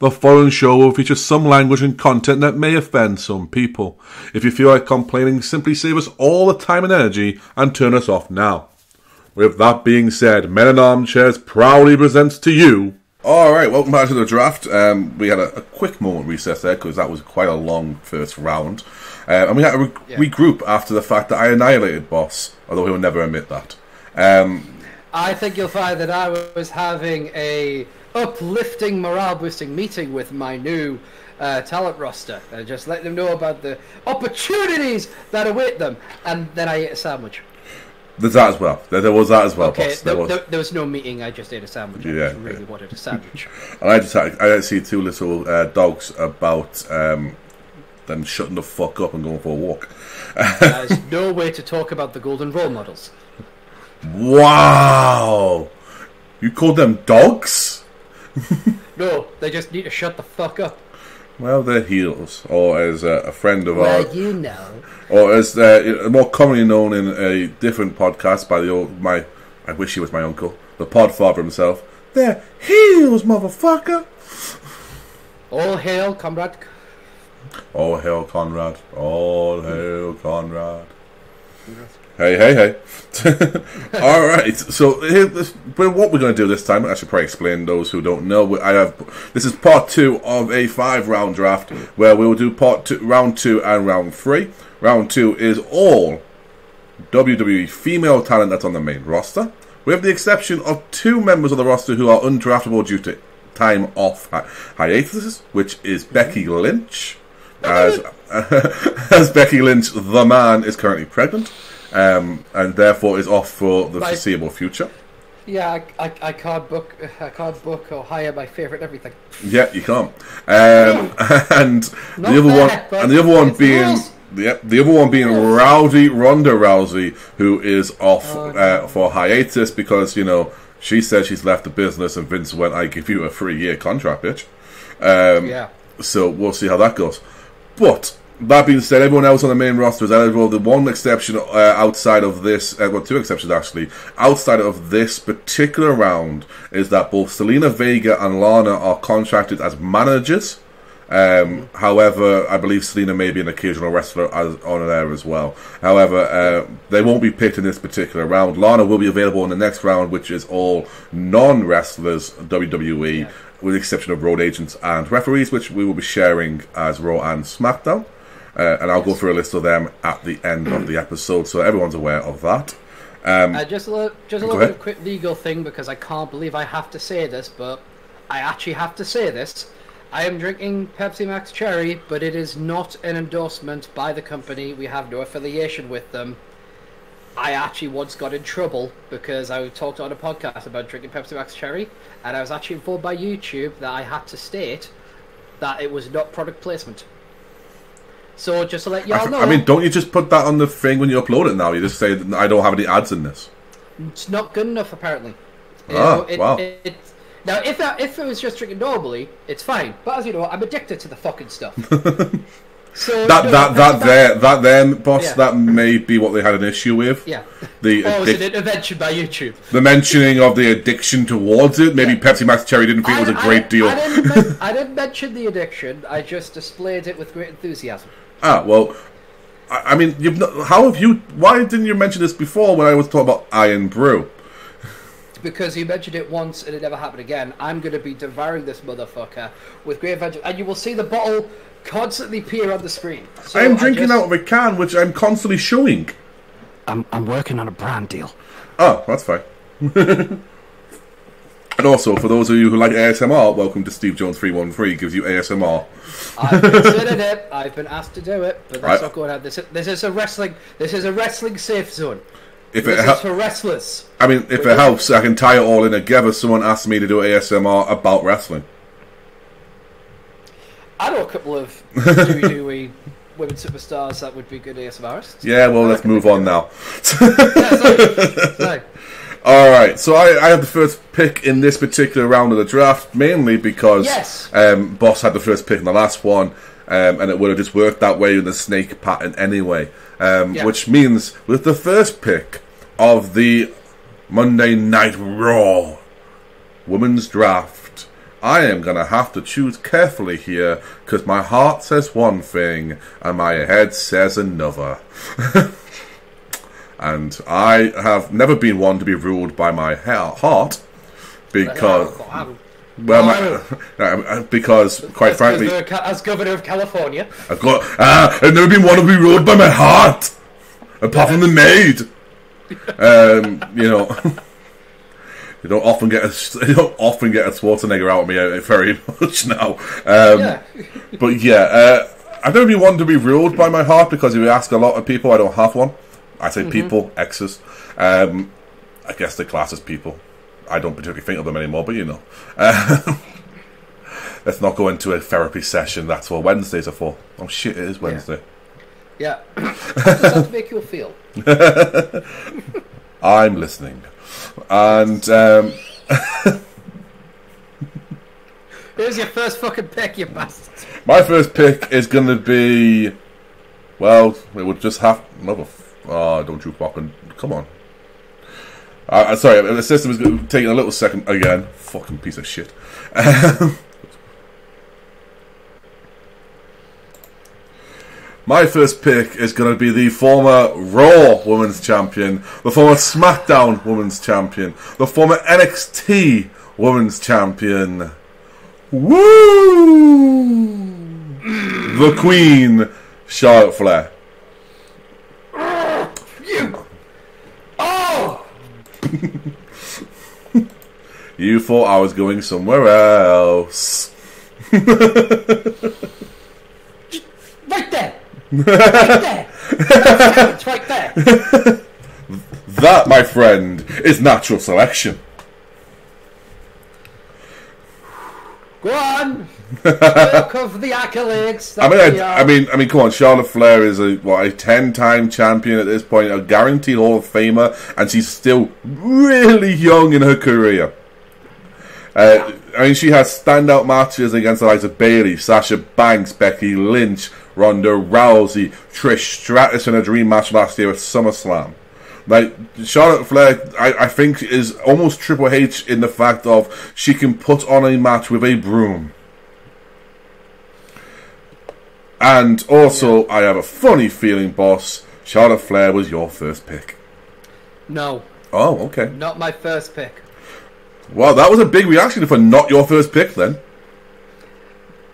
The following show will feature some language and content that may offend some people. If you feel like complaining, simply save us all the time and energy and turn us off now. With that being said, Men In Armchairs proudly presents to you... Alright, welcome back to the draft. We had a quick moment recess there because that was quite a long first round. And we had to regroup after the fact that I annihilated Boss, although he will never admit that. I think you'll find that I was having a uplifting, morale-boosting meeting with my new talent roster. Just letting them know about the opportunities that await them. And then I ate a sandwich. There's that as well. There was that as well, okay, Boss. There was no meeting, I just ate a sandwich. I just really wanted a sandwich. And I had to see two little dogs about them shutting the fuck up and going for a walk. There's no way to talk about the golden role models. Wow! You called them dogs? No, they just need to shut the fuck up. Well, they're heels, or as a friend of ours... Well, you know. Or as more commonly known in a different podcast by I wish he was my uncle, the podfather himself. They're heels, motherfucker! All hail, comrade. All hail, Conrad. All hail, Conrad. Hey. Alright, so what we're going to do this time, I should probably explain those who don't know. This is part 2 of a 5-round draft, where we will do round 2 and round 3. Round 2 is all WWE female talent that's on the main roster, with the exception of 2 members of the roster who are undraftable due to time off hiatus, which is Becky Lynch, as Becky Lynch, the man, is currently pregnant. And therefore is off for the foreseeable future. Yeah, I can't book or hire my favourite everything. Yeah, you can't. And the other one being Rowdy Ronda Rousey, who is off for hiatus because she said she's left the business and Vince went, "I give you a 3-year contract, bitch." So we'll see how that goes. But that being said, everyone else on the main roster is eligible. The one exception outside of this, 2 exceptions actually, outside of this particular round is that both Selena Vega and Lana are contracted as managers. However, I believe Selena may be an occasional wrestler on there as well. However, they won't be picked in this particular round. Lana will be available in the next round, which is all non-wrestlers WWE, with the exception of road agents and referees, which we will be sharing as Raw and Smackdown. And I'll go through a list of them at the end of the episode, so everyone's aware of that. Just a little bit of a quick legal thing, because I can't believe I have to say this, but I actually have to say this. I am drinking Pepsi Max Cherry, but it is not an endorsement by the company. We have no affiliation with them. I actually once got in trouble because I talked on a podcast about drinking Pepsi Max Cherry, and I was actually informed by YouTube that I had to state that it was not product placement. So just to let y'all know... I mean, don't you just put that on the thing when you upload it now? You just say, I don't have any ads in this. It's not good enough, apparently. Wow. Now, if it was just drinking normally, it's fine. But as you know, I'm addicted to the fucking stuff. So that may be what they had an issue with. Yeah. It's an intervention by YouTube. The mentioning of the addiction towards it. Maybe Pepsi Max Cherry didn't think it was a great deal. I didn't mention the addiction. I just displayed it with great enthusiasm. Well, I mean, why didn't you mention this before when I was talking about Iron Brew? Because you mentioned it once and it never happened again. I'm going to be devouring this motherfucker with great vengeance, and you will see the bottle constantly appear on the screen. So I'm drinking out of a can, which I'm constantly showing. I'm working on a brand deal. Oh, that's fine. And also, for those of you who like ASMR, welcome to Steve Jones 313. Gives you ASMR. I've considered it. I've been asked to do it, but that's not going on. This is a wrestling safe zone. This is for wrestlers. I mean, if it helps, I can tie it all in together. Someone asked me to do ASMR about wrestling. I know a couple of WWE women superstars that would be good ASMRists. Yeah, well, let's move on now. Sorry. Alright, so I have the first pick in this particular round of the draft, mainly because Boss had the first pick in the last one, and it would have just worked that way in the snake pattern anyway. Which means, with the first pick of the Monday Night Raw Women's Draft, I am going to have to choose carefully here, because my heart says one thing, and my head says another. And I have never been one to be ruled by my heart, because... Well, because, quite frankly... As Governor of California... I've never been one to be ruled by my heart! Apart from the maid! You know... You don't often get a Schwarzenegger out of me very much now. But yeah, I've never been one to be ruled by my heart, because if you ask a lot of people, I don't have one. I say people, exes. I guess they class as people. I don't particularly think of them anymore, but you know. Let's not go into a therapy session. That's what Wednesdays are for. Oh shit, it is Wednesday. Yeah. How does that make you feel? I'm listening. And here's your first fucking pick, you bastard. My first pick is going to be, well, it would just have don't you fucking come on. Sorry, the system is taking a little second again. Fucking piece of shit. My first pick is going to be the former Raw Women's Champion, the former SmackDown Women's Champion, the former NXT Women's Champion. Woo! The Queen, Charlotte Flair. You thought I was going somewhere else. Right there! Right there! It's right there! That, my friend, is natural selection. Go on! Cover the accolades. I mean, come on. Charlotte Flair is a 10-time champion at this point, a guaranteed Hall of Famer, and she's still really young in her career. I mean, she has standout matches against the likes of Bayley, Sasha Banks, Becky Lynch, Ronda Rousey, Trish Stratus in a dream match last year at SummerSlam. Like, Charlotte Flair, I think, is almost Triple H in the fact of she can put on a match with a broom. And also, I have a funny feeling, boss, Charlotte Flair was your first pick. No. Oh, okay. Not my first pick. Well, that was a big reaction for not your first pick, then.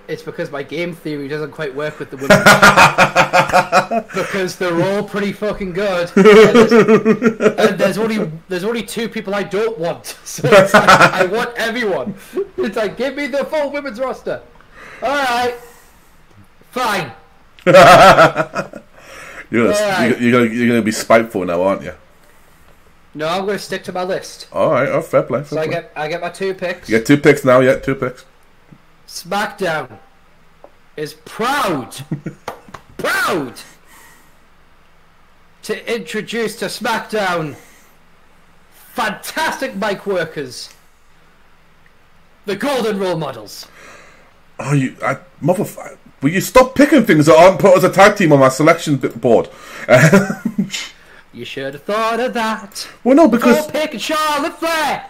It's because my game theory doesn't quite work with the women. Because they're all pretty fucking good. And there's only two people I don't want. So it's like, I want everyone. It's like, give me the full women's roster. Alright. Fine. You're gonna be spiteful now, aren't you? No, I'm going to stick to my list. Alright, fair play. So I get my 2 picks. You get 2 picks now, 2 picks. SmackDown is proud to introduce to SmackDown fantastic mic workers, the Golden Role Models. Oh, motherfucker. Will you stop picking things that aren't put as a tag team on my selection board? You should have thought of that. Well, no, because... Go pick Charlotte Flair!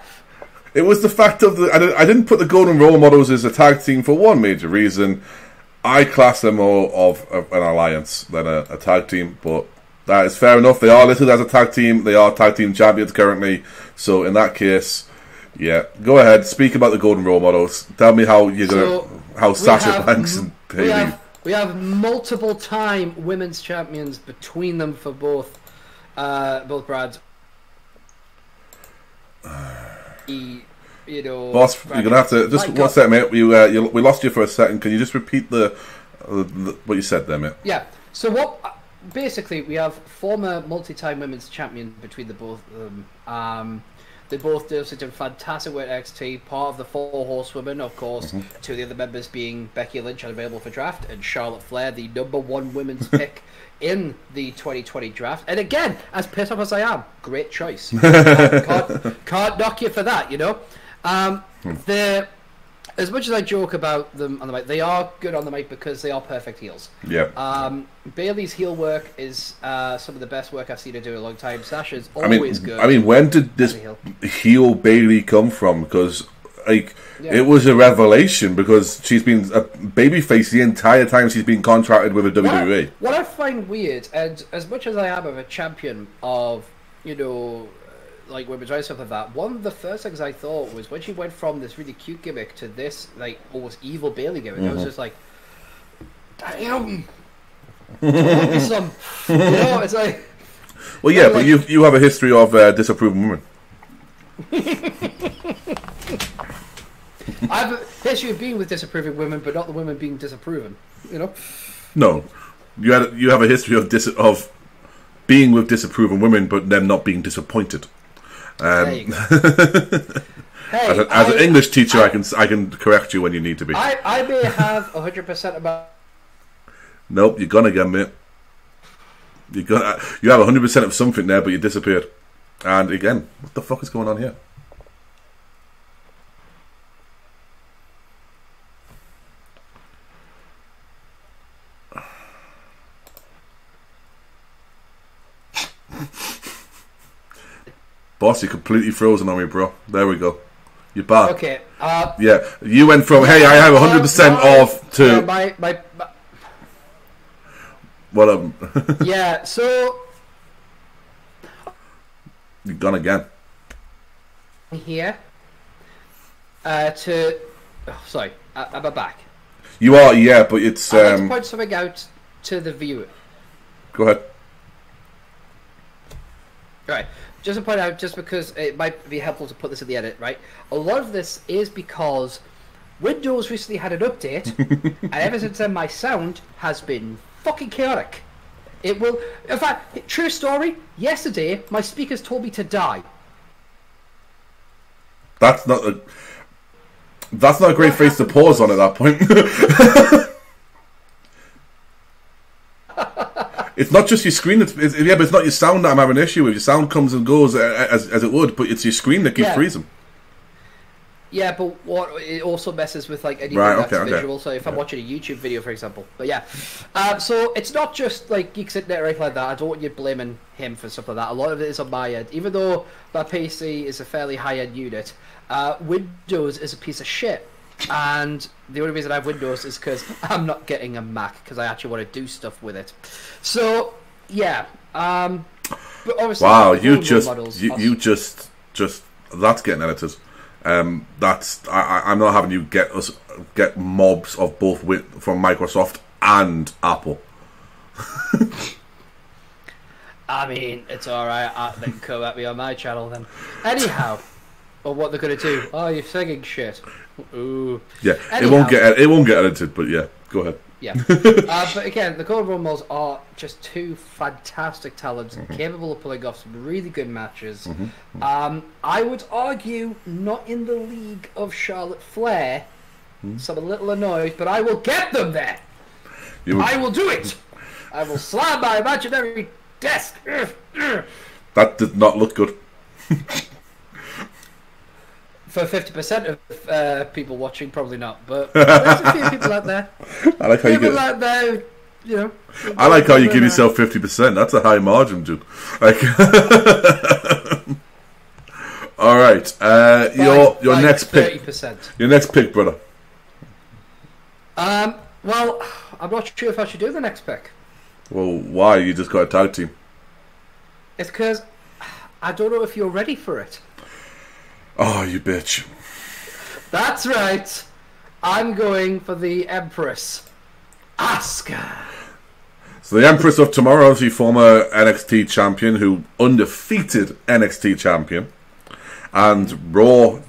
It was the fact of I didn't put the Golden Role Models as a tag team for one major reason. I class them more of an alliance than a tag team, but that is fair enough. They are listed as a tag team. They are tag team champions currently. So in that case, yeah, go ahead. Speak about the Golden Role Models. Tell me how Sasha Banks and Bayley. We have multiple time women's champions between them for both Brads. Boss, you're gonna have to just one second, mate. We lost you for a second. Can you just repeat the what you said there, mate? Yeah. So what? Basically, we have former multi-time women's champion between the both of them. They both do such a fantastic work at NXT. Part of the 4 horsewomen, of course. 2 of the other members being Becky Lynch, unavailable for draft, and Charlotte Flair, the #1 women's pick in the 2020 draft. And again, as pissed off as I am, great choice. Can't knock you for that, you know. As much as I joke about them on the mic, they are good on the mic because they are perfect heels. Yeah. Bayley's heel work is some of the best work I've seen her do in a long time. Sasha's always good. I mean, when did this heel Bayley come from? Because like it was a revelation because she's been a babyface the entire time she's been contracted with a WWE. What I find weird, and as much as I am a champion of, you know, like women's rights stuff like that, one of the first things I thought was when she went from this really cute gimmick to this like almost evil Bailey gimmick. I was just like, damn, some, you know, it's like. Well, yeah, but you have a history of disapproving women. I have a history of being with disapproving women, but not the women being disapproving. You know. No, you have a history of being with disapproving women, but them not being disappointed. There you go. Hey, as an English teacher, I can correct you when you need to be. I may have 100% about. Nope, you're gone again, mate. You have 100% of something there, but you disappeared. And again, what the fuck is going on here? Boss, you're completely frozen on me, bro. There we go. You're back. Okay. Yeah, you went from hey, I have 100% off to yeah, my well, yeah. So you're gone again. Here. Sorry, I'm back. You are, yeah, but it's. I'd like to point something out to the viewer. Go ahead. Right. Just to point out, just because it might be helpful to put this at the edit, right? A lot of this is because Windows recently had an update, and ever since then my sound has been fucking chaotic. It will... In fact, true story, yesterday my speakers told me to die. That's not a great face to pause on at that point. It's not just your screen. But it's not your sound that I'm having an issue with. Your sound comes and goes as it would, but it's your screen that keeps freezing. Yeah, but it also messes with like anything that's visual. So if I'm watching a YouTube video, for example, but yeah, so it's not just like Geeks Internet or anything like that. I don't want you blaming him for stuff like that. A lot of it is on my end, even though my PC is a fairly high-end unit. Windows is a piece of shit. And the only reason I have Windows is because I'm not getting a Mac because I actually want to do stuff with it. So yeah, but obviously, wow, you just that's getting edited. I'm not having you get mobs of both from Microsoft and Apple. I mean, it's all right. They can come at me on my channel then. Anyhow, or what they're gonna do? Oh, you're singing shit. Ooh. Yeah, anyhow, it won't get edited, but yeah, go ahead. Yeah, but again, the Golden Rumbles are just two fantastic talents, capable of pulling off some really good matches. I would argue not in the league of Charlotte Flair, so I'm a little annoyed, but I will get them there. I will do it. I will slam my imaginary desk. That did not look good. For 50% of people watching, probably not. But there's a few people out there. I like how you out there, you know. I like how you give yourself 50%. That's a high margin, dude. Like, all right. Your next pick. 30%. Your next pick, brother. Well, I'm not sure if I should do the next pick. Well, why? You just got a tag team. It's because I don't know if you're ready for it. Oh, you bitch. That's right. I'm going for the Empress, Asuka. So the Empress of Tomorrow is the former NXT champion who undefeated NXT champion and Raw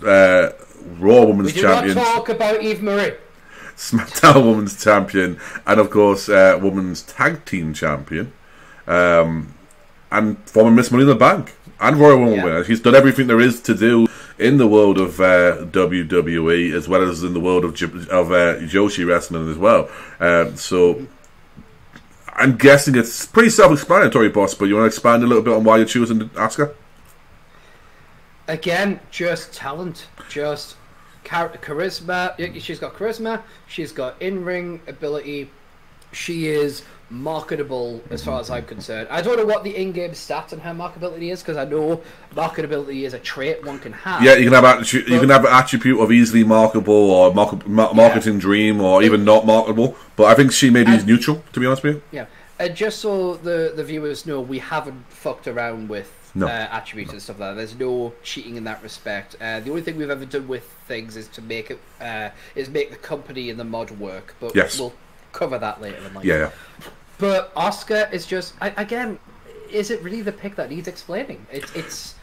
Women's Champion. We do not talk about Eve Marie. SmackDown Women's Champion and of course Women's Tag Team Champion and former Miss Money in the Bank and Royal Rumble winner. She's done everything there is to do in the world of WWE as well as in the world of Joshi wrestling as well. So I'm guessing it's pretty self-explanatory, boss, but you want to expand a little bit on why you're choosing Asuka? Again, just talent. Just charisma. She's got charisma. She's got in-ring ability. she is marketable as far as I'm concerned. I don't know what the in-game stats on her marketability is, because I know marketability is a trait one can have. Yeah, you can have an attribute of easily marketable or marketing dream or even not marketable. But I think she maybe is neutral, to be honest with you. Yeah, and just so the viewers know, we haven't fucked around with attributes and stuff like that. There's no cheating in that respect. The only thing we've ever done with things is to make it make the company and the mod work. But we'll cover that later in life. Yeah. But Oscar is just again, is it really the pick that needs explaining? It's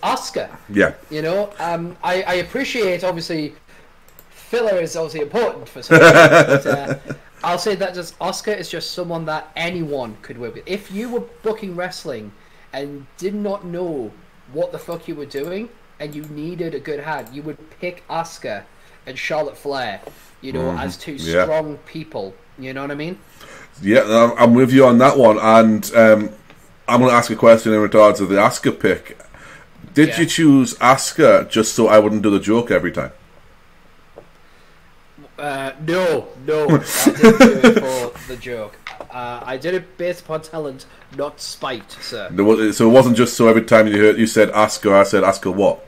Oscar. Yeah. You know, I appreciate obviously filler is obviously important for some but I'll say that just Oscar is just someone that anyone could work with. If you were booking wrestling and did not know what the fuck you were doing and you needed a good hand, you would pick Oscar and Charlotte Flair, you know, as two strong people. You know what I mean? Yeah, I'm with you on that one, and I'm going to ask a question in regards to the Asuka pick. Did you choose Asuka just so I wouldn't do the joke every time? No, I didn't do it for the joke. I did it based upon talent, not spite, sir. So it wasn't just so every time you said Asuka, I said Asuka what?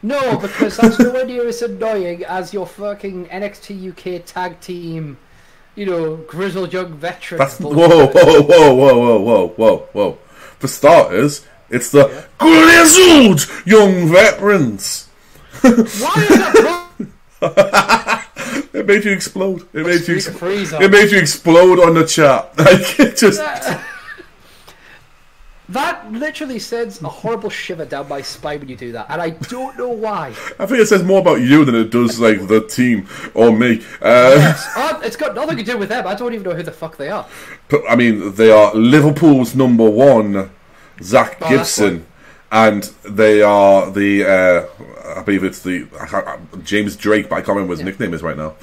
No, because that's nowhere near as annoying as your fucking NXT UK tag team, you know, grizzled young veteran. Whoa. For starters, it's the grizzled young veterans. Why is that? It made you explode. It made you explode on the chat. Like it just. That literally sends a horrible shiver down my spine when you do that, and I don't know why. I think it says more about you than it does like the team or me. Yes. It's got nothing to do with them. I don't even know who the fuck they are. But, I mean, they are Liverpool's number one, Zach Gibson, and they are the I believe it's the James Drake, but I can't remember what his nickname is right now.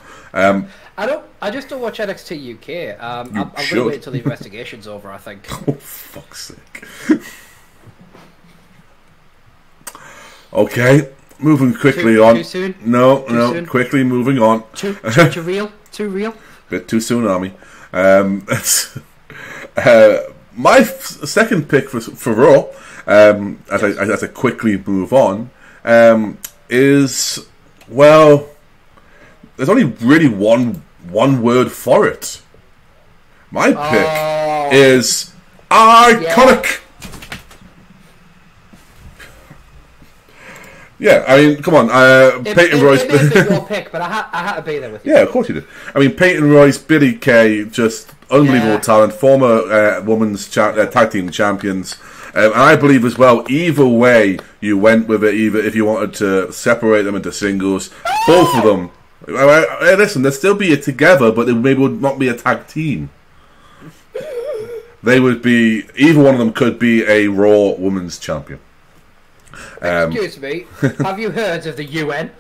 I just don't watch NXT UK. I'm going to wait until the investigation's over, I think. Oh, fuck's sake. Okay, moving quickly on. Too soon? No, soon? Quickly moving on. Too real? Too real? Bit too soon, Army. My second pick for Raw, as I quickly move on, is, well, there's only really one word for it. My pick is iconic. Yeah, I mean, come on, Peyton Royce. It may have been your pick, but I had to be there with you. Yeah, of course you did. I mean, Peyton Royce, Billie Kay, just unbelievable talent. Former women's tag team champions. And I believe as well, either way you went with it, either if you wanted to separate them into singles, both of them. Listen, they'd still be together, but they maybe would not be a tag team. They would be, either one of them could be a Raw Women's Champion. Excuse me, have you heard of the UN?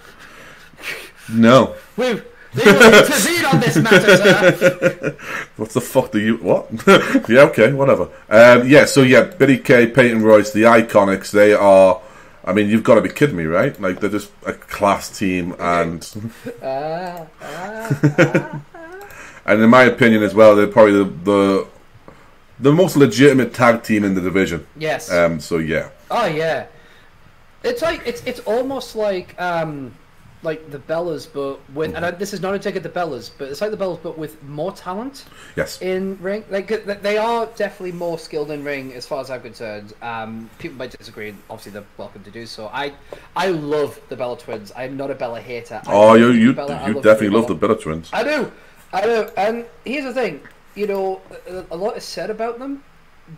No. They will intervene on this matter, sir. What the fuck do you... What? Yeah, okay, whatever. Billie Kay, Peyton Royce, the Iconics, they are... I mean, you've got to be kidding me, right? Like, they're just a class team, and... and in my opinion as well, they're probably the most legitimate tag team in the division. Yes. So, yeah. Oh, yeah. It's like... It's almost like the Bellas, but with... And this is not a dig at the Bellas, but it's like the Bellas, but with more talent. Yes. In ring. Like, they are definitely more skilled in ring, as far as I'm concerned. People might disagree, and obviously they're welcome to do so. I love the Bella Twins. I'm not a Bella hater. You definitely love the Bella Twins. I do. And here's the thing. You know, a lot is said about them,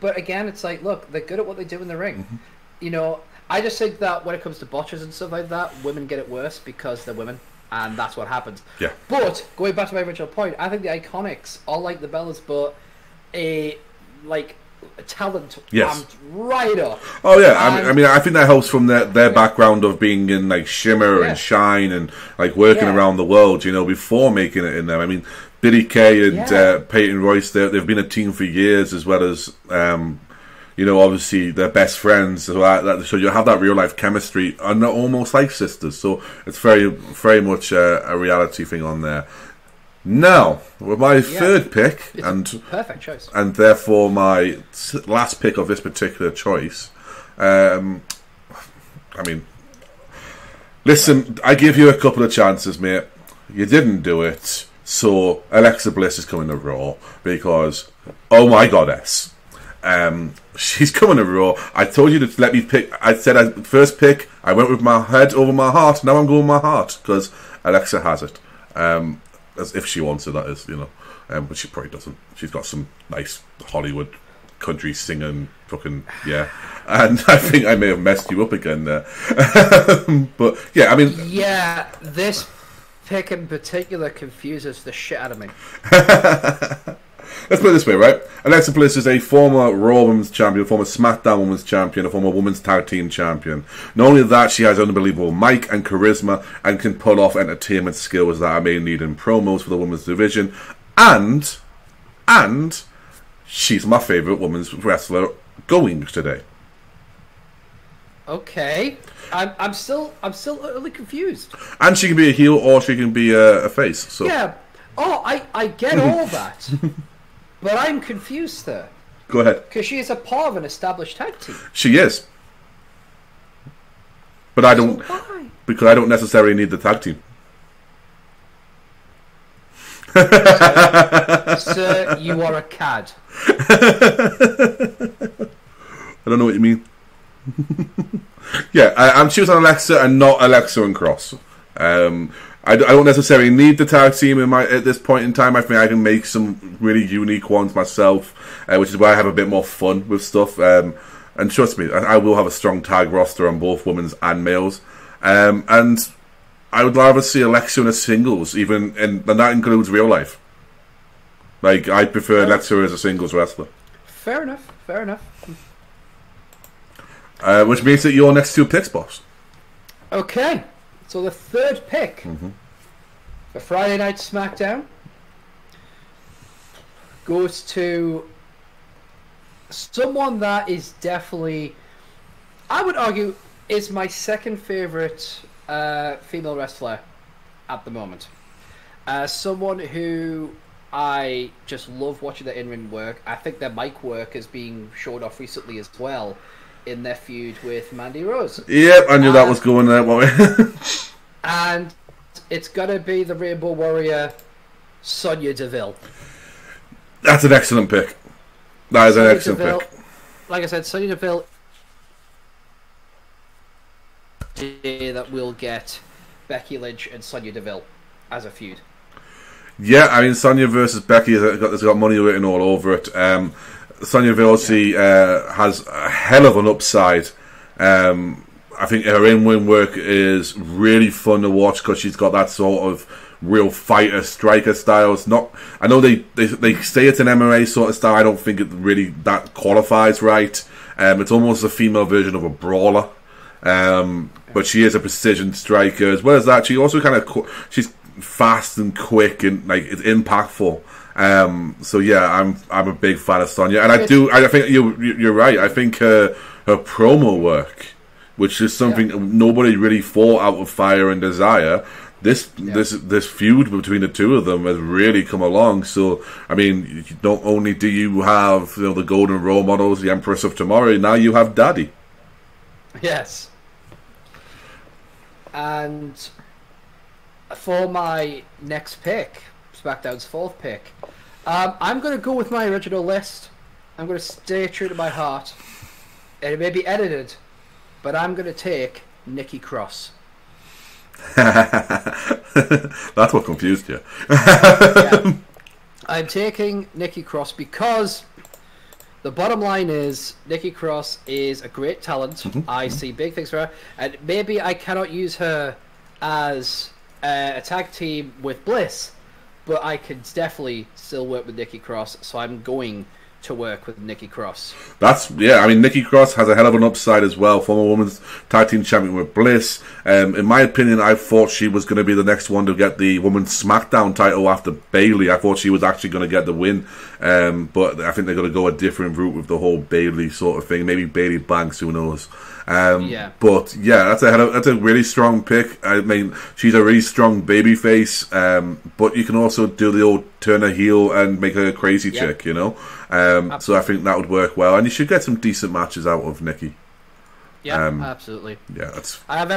but again, it's like, look, they're good at what they do in the ring. Mm-hmm. You know, I just think that when it comes to botches and stuff like that, women get it worse because they're women, and that's what happens. Yeah. But going back to my original point, I think the Iconics are like the Bellas, but a talent ramped right up. Oh yeah, I mean, I think that helps from their background of being in like Shimmer and Shine and like working around the world, you know, before making it in there. I mean, Billie Kay and Peyton Royce, they've been a team for years, as well as you know, obviously they're best friends, so you have that real life chemistry, and they're almost like sisters. So it's very, very much a reality thing on there. Now, with my third pick, and perfect choice, and therefore my last pick of this particular choice. I mean, listen, I give you a couple of chances, mate. You didn't do it, so Alexa Bliss is coming to Raw because, oh my goddess, she's coming to Raw. I told you to let me pick. I said first pick. I went with my head over my heart. Now I'm going with my heart because Alexa has it. As if she wants it, that is, but she probably doesn't. She's got some nice Hollywood country singing, fucking and I think I may have messed you up again there. But yeah, I mean, this pick in particular confuses the shit out of me. Let's put it this way, right? Alexa Bliss is a former Raw Women's Champion, former SmackDown Women's Champion, a former Women's Tag Team Champion. Not only that, she has unbelievable mic and charisma and can pull off entertainment skills that I may need in promos for the women's division. And she's my favourite women's wrestler going today. Okay. I'm still utterly confused. And she can be a heel or she can be a face. So. Yeah. Oh, I get all that. But I'm confused there. Go ahead. Because she is a part of an established tag team. She is. But I don't... So why? Because I don't necessarily need the tag team. Sir, you are a cad. I don't know what you mean. Yeah, I'm choosing Alexa and not Alexa and Cross. I don't necessarily need the tag team at this point in time. I think I can make some really unique ones myself, which is why I have a bit more fun with stuff. And trust me, I will have a strong tag roster on both women's and males. And I would rather see Alexa in a singles, and that includes real life. Like, I prefer Alexa as a singles wrestler. Fair enough. Which means that you're next two picks, boss. Okay. So the third pick for Friday Night SmackDown goes to someone that is definitely, I would argue, is my second favourite female wrestler at the moment. Someone who I just love watching their in-ring work. I think their mic work is being showed off recently as well in their feud with Mandy Rose. Yep, I knew that was going that way. And it's got to be the Rainbow Warrior, Sonya Deville. That's an excellent pick. That is an excellent pick. Like I said, Sonya Deville that will get Becky Lynch and Sonya Deville as a feud. Yeah, I mean, Sonya versus Becky has got money written all over it. Sonya Deville obviously has a hell of an upside. I think her in-ring work is really fun to watch because she's got that sort of real fighter, striker style. It's not. I know they say it's an MMA sort of style. I don't think it really that qualifies right. It's almost a female version of a brawler. But she is a precision striker as well as that. She also she's fast and quick and like it's impactful. So yeah, I'm a big fan of Sonya, and I think you're right. I think her promo work, which is something nobody really thought out of Fire and Desire. This feud between the two of them has really come along. So I mean, not only do you have the golden role models, the Empress of Tomorrow, now you have Daddy. Yes. And for my next pick, SmackDown's fourth pick, I'm going to go with my original list. I'm going to stay true to my heart. And it may be edited, but I'm going to take Nikki Cross. That's what confused you. Yeah. I'm taking Nikki Cross because the bottom line is Nikki Cross is a great talent. Mm-hmm. I see big things for her. And maybe I cannot use her as a tag team with Bliss, but I can definitely still work with Nikki Cross, so I'm going to work with Nikki Cross. I mean, Nikki Cross has a hell of an upside as well. Former women's tag team champion with Bliss. In my opinion, I thought she was going to be the next one to get the women's SmackDown title after Bayley. I thought she was actually going to get the win, but I think they're going to go a different route with the whole Bayley sort of thing. Maybe Bayley Banks, who knows. But yeah, that's a really strong pick. I mean, she's a really strong baby face, but you can also do the old turn her heel and make her a crazy chick, you know. So I think that would work well, and you should get some decent matches out of Nikki. Yeah, absolutely. Yeah, that's. I have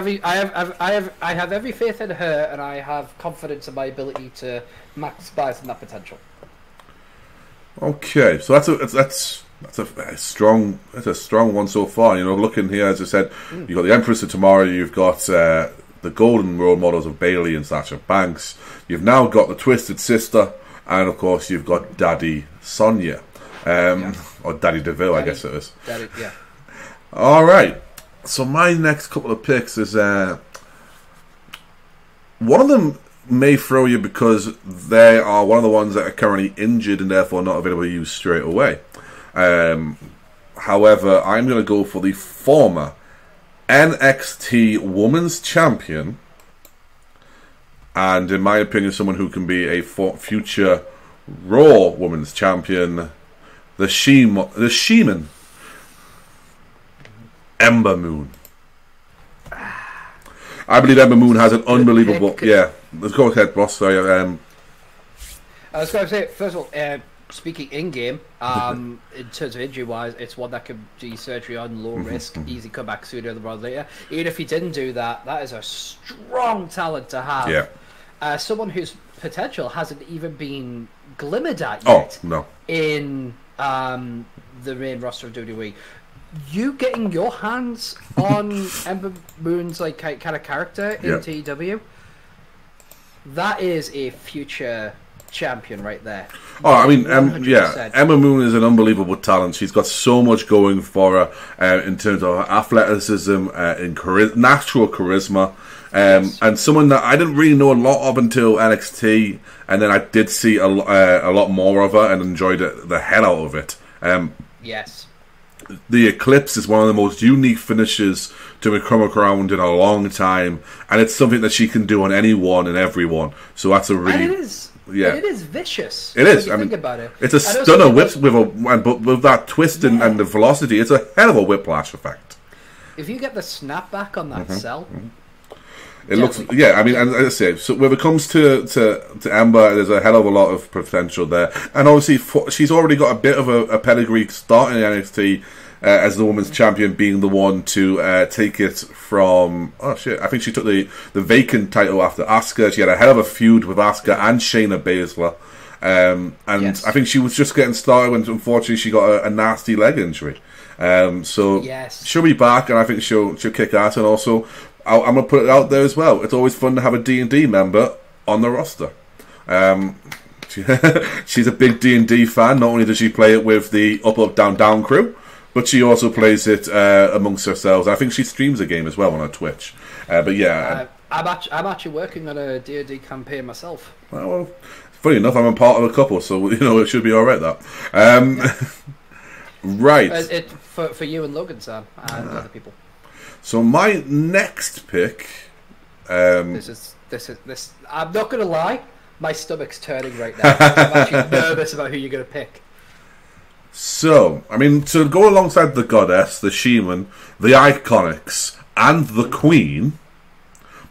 every faith in her, and I have confidence in my ability to maximize on that potential. Okay, so that's a strong one so far. You know, looking here, as I said, you've got the Empress of Tomorrow, you've got the golden role models of Bayley and Sasha Banks. You've now got the Twisted Sister, and of course you've got Daddy Sonia, or Daddy DeVille, I guess it is. Daddy, yeah. All right. So my next couple of picks is one of them may throw you because they are one of the ones that are currently injured and therefore not available to use straight away. However, I'm going to go for the former NXT Women's Champion, and in my opinion, someone who can be a future Raw Women's Champion, the She-Man. Ember Moon. I believe Ember Moon has an unbelievable. Yeah, let's go ahead, boss. Sorry. I was going to say, first of all, speaking in game, in terms of injury wise, it's one that can do surgery on, low risk, easy comeback sooner rather than later. Even if he didn't do that, that is a strong talent to have. Yeah. Someone whose potential hasn't even been glimmered at yet. Oh no. In the main roster of WWE. You getting your hands on Ember Moon's like kind of character in TEW, that is a future champion right there. Oh, I mean, Ember Moon is an unbelievable talent. She's got so much going for her in terms of athleticism, in natural charisma, and someone that I didn't really know a lot of until NXT, and then I did see a lot more of her and enjoyed the hell out of it. Yes. The Eclipse is one of the most unique finishes to come around in a long time, and it's something that she can do on anyone and everyone. So that's a really, and it is, yeah, it is vicious. It is. I mean, think about it. It's a stunner whip with that twist and the velocity. It's a hell of a whiplash effect. If you get the snapback on that cell. It looks, I mean, and as I say, so when it comes to Ember, there's a hell of a lot of potential there, and obviously she's already got a bit of a pedigree starting in NXT as the women's champion, being the one to take it from. Oh shit! I think she took the vacant title after Asuka. She had a hell of a feud with Asuka and Shayna Baszler, and I think she was just getting started when unfortunately she got a nasty leg injury. So she'll be back, and I think she'll kick ass, and also. I'm going to put it out there as well. It's always fun to have a D&D member on the roster. She's a big D&D fan. Not only does she play it with the Up, Down, Down crew, but she also plays it amongst herself. I think she streams a game as well on her Twitch. But yeah, I'm actually working on a D&D campaign myself. Well, funny enough, I'm a part of a couple, so it should be all right. That right. For you and Logan, Sam, and other people. So my next pick. This. I'm not going to lie. My stomach's turning right now. I'm actually nervous about who you're going to pick. So, I mean, to go alongside the Goddess, the She-Man, the Iconics, and the Queen,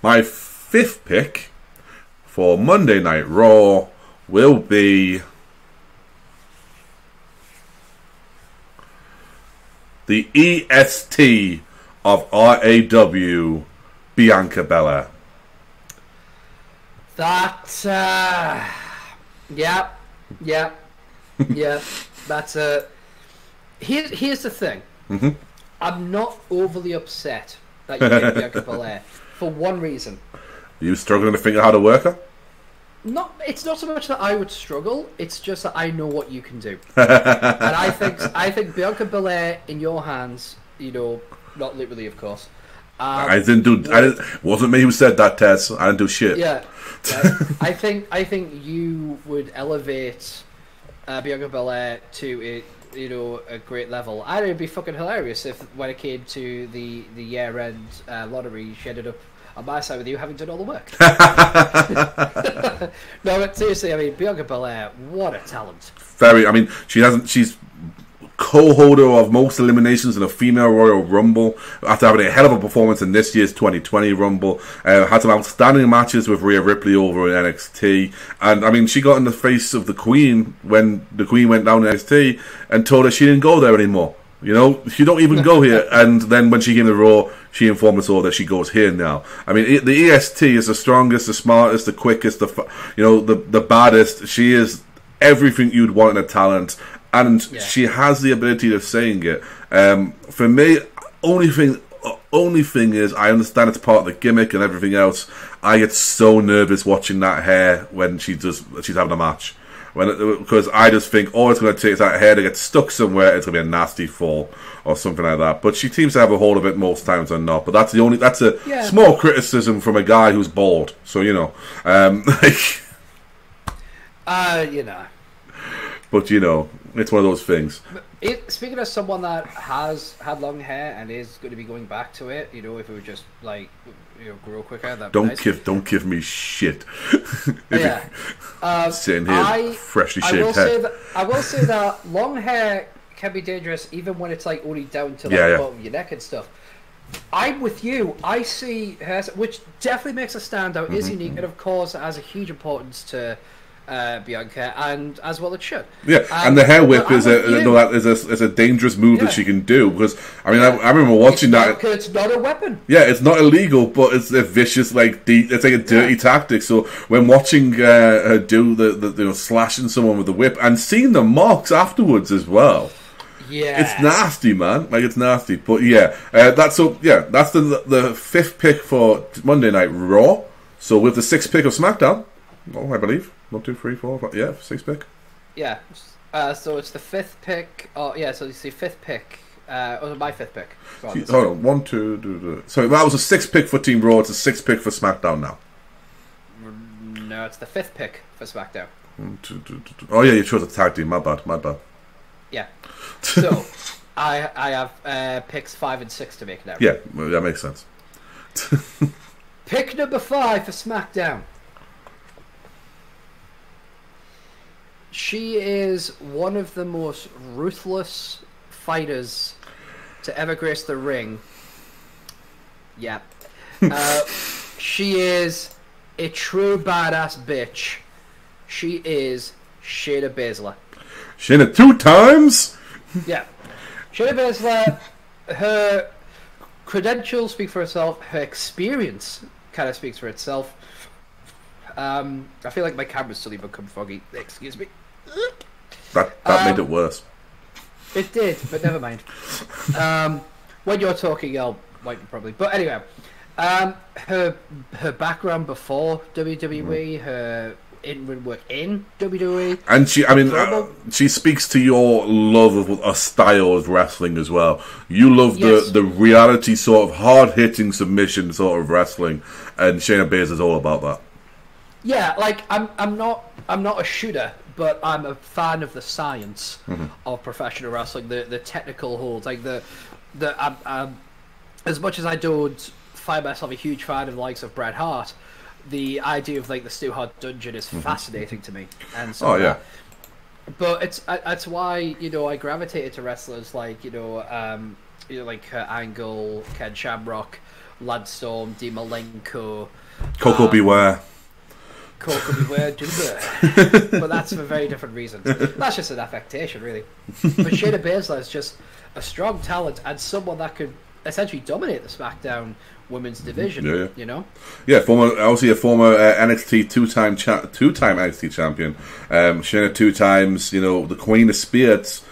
my fifth pick for Monday Night Raw will be the EST of RAW, Bianca Belair. That, yeah. That's Here's the thing. I'm not overly upset that you picked Bianca Belair for one reason. Are you struggling to figure out how to work her? It's not so much that I would struggle. It's just that I know what you can do, and I think Bianca Belair in your hands, not literally, of course. Wasn't me who said that, Tess. I didn't do shit. Yeah. I think you would elevate Bianca Belair to a great level. And it'd be fucking hilarious if when it came to the year-end lottery, she ended up on my side with you having done all the work. No, but seriously, I mean, Bianca Belair, what a talent. Very. I mean, she's co-holder of most eliminations in a female Royal Rumble, after having a hell of a performance in this year's 2020 Rumble. Had some outstanding matches with Rhea Ripley over in NXT. And, I mean, she got in the face of the Queen when the Queen went down in NXT and told her she didn't go there anymore. You know, she don't even go here. And then when she came to Raw, she informed us all that she goes here now. I mean, the EST is the strongest, the smartest, the quickest, the baddest. She is everything you'd want in a talent, and she has the ability of saying it. For me, only thing is, I understand it's part of the gimmick and everything else. I get so nervous watching that hair when she's having a match. Because I just think all it's going to take is that hair to get stuck somewhere. It's going to be a nasty fall or something like that. But she seems to have a hold of it most times than not. But that's a small criticism from a guy who's bald. So you know, you know. But you know, it's one of those things. Speaking of someone that has had long hair and is going to be going back to it, you know, if it would just like, you know, grow quicker, that'd be nice. Don't give me shit. Sitting here, I freshly shaved head. I will say that long hair can be dangerous, even when it's like only down to like the bottom of your neck and stuff. I'm with you. I see hair, which definitely makes her stand out, is unique, and of course it has a huge importance to Bianca, and as well it should. Yeah, and the hair whip is a dangerous move that she can do, because I mean I remember watching that. It's not a weapon. Yeah, it's not illegal, but it's a vicious, like it's like a dirty tactic. So when watching her do the slashing someone with the whip and seeing the marks afterwards as well. Yeah, it's nasty, man. Like, it's nasty. But that's the fifth pick for Monday Night Raw. So with the sixth pick of SmackDown, I believe 1, 2, 3, 4, 5, sixth pick. Yeah. So it's the fifth pick. Oh yeah. So it's the fifth pick. My fifth pick. Hold on. 1, 2. Sorry, that was a sixth pick for Team Raw. It's a sixth pick for SmackDown now. No, it's the fifth pick for SmackDown. 1, 2. Oh yeah, you chose a tag team. My bad. Yeah. So I have picks 5 and 6 to make now. Yeah, that makes sense. Pick number 5 for SmackDown. She is one of the most ruthless fighters to ever grace the ring. Yeah. She is a true badass bitch. She is Shayna Baszler. Shayna 2 times? Yeah. Shayna Baszler, her credentials speak for herself. Her experience kind of speaks for itself. I feel like my camera's suddenly become foggy. Excuse me. That made it worse. It did, but never mind. When you're talking, I'll wipe it probably. But anyway, her background before WWE, her in-ring work in WWE, and she speaks to your love of a style of wrestling as well. You love the reality sort of hard-hitting submission sort of wrestling, and Shayna Baszler is all about that. Yeah, like I'm not a shooter, but I'm a fan of the science of professional wrestling, the technical holds, like the as much as I don't find myself a huge fan of the likes of Bret Hart, the idea of like the Stu Hart dungeon is fascinating to me, and so but it's why I gravitated to wrestlers like like Angle, Ken Shamrock, Lance Storm, Dean Malenko, Coco Beware. Coco Beware, but that's for very different reasons. That's just an affectation, really. But Shayna Baszler is just a strong talent and someone that could essentially dominate the SmackDown women's division. Yeah, former NXT two-time NXT champion. Shayna 2 times. The Queen of Spirits.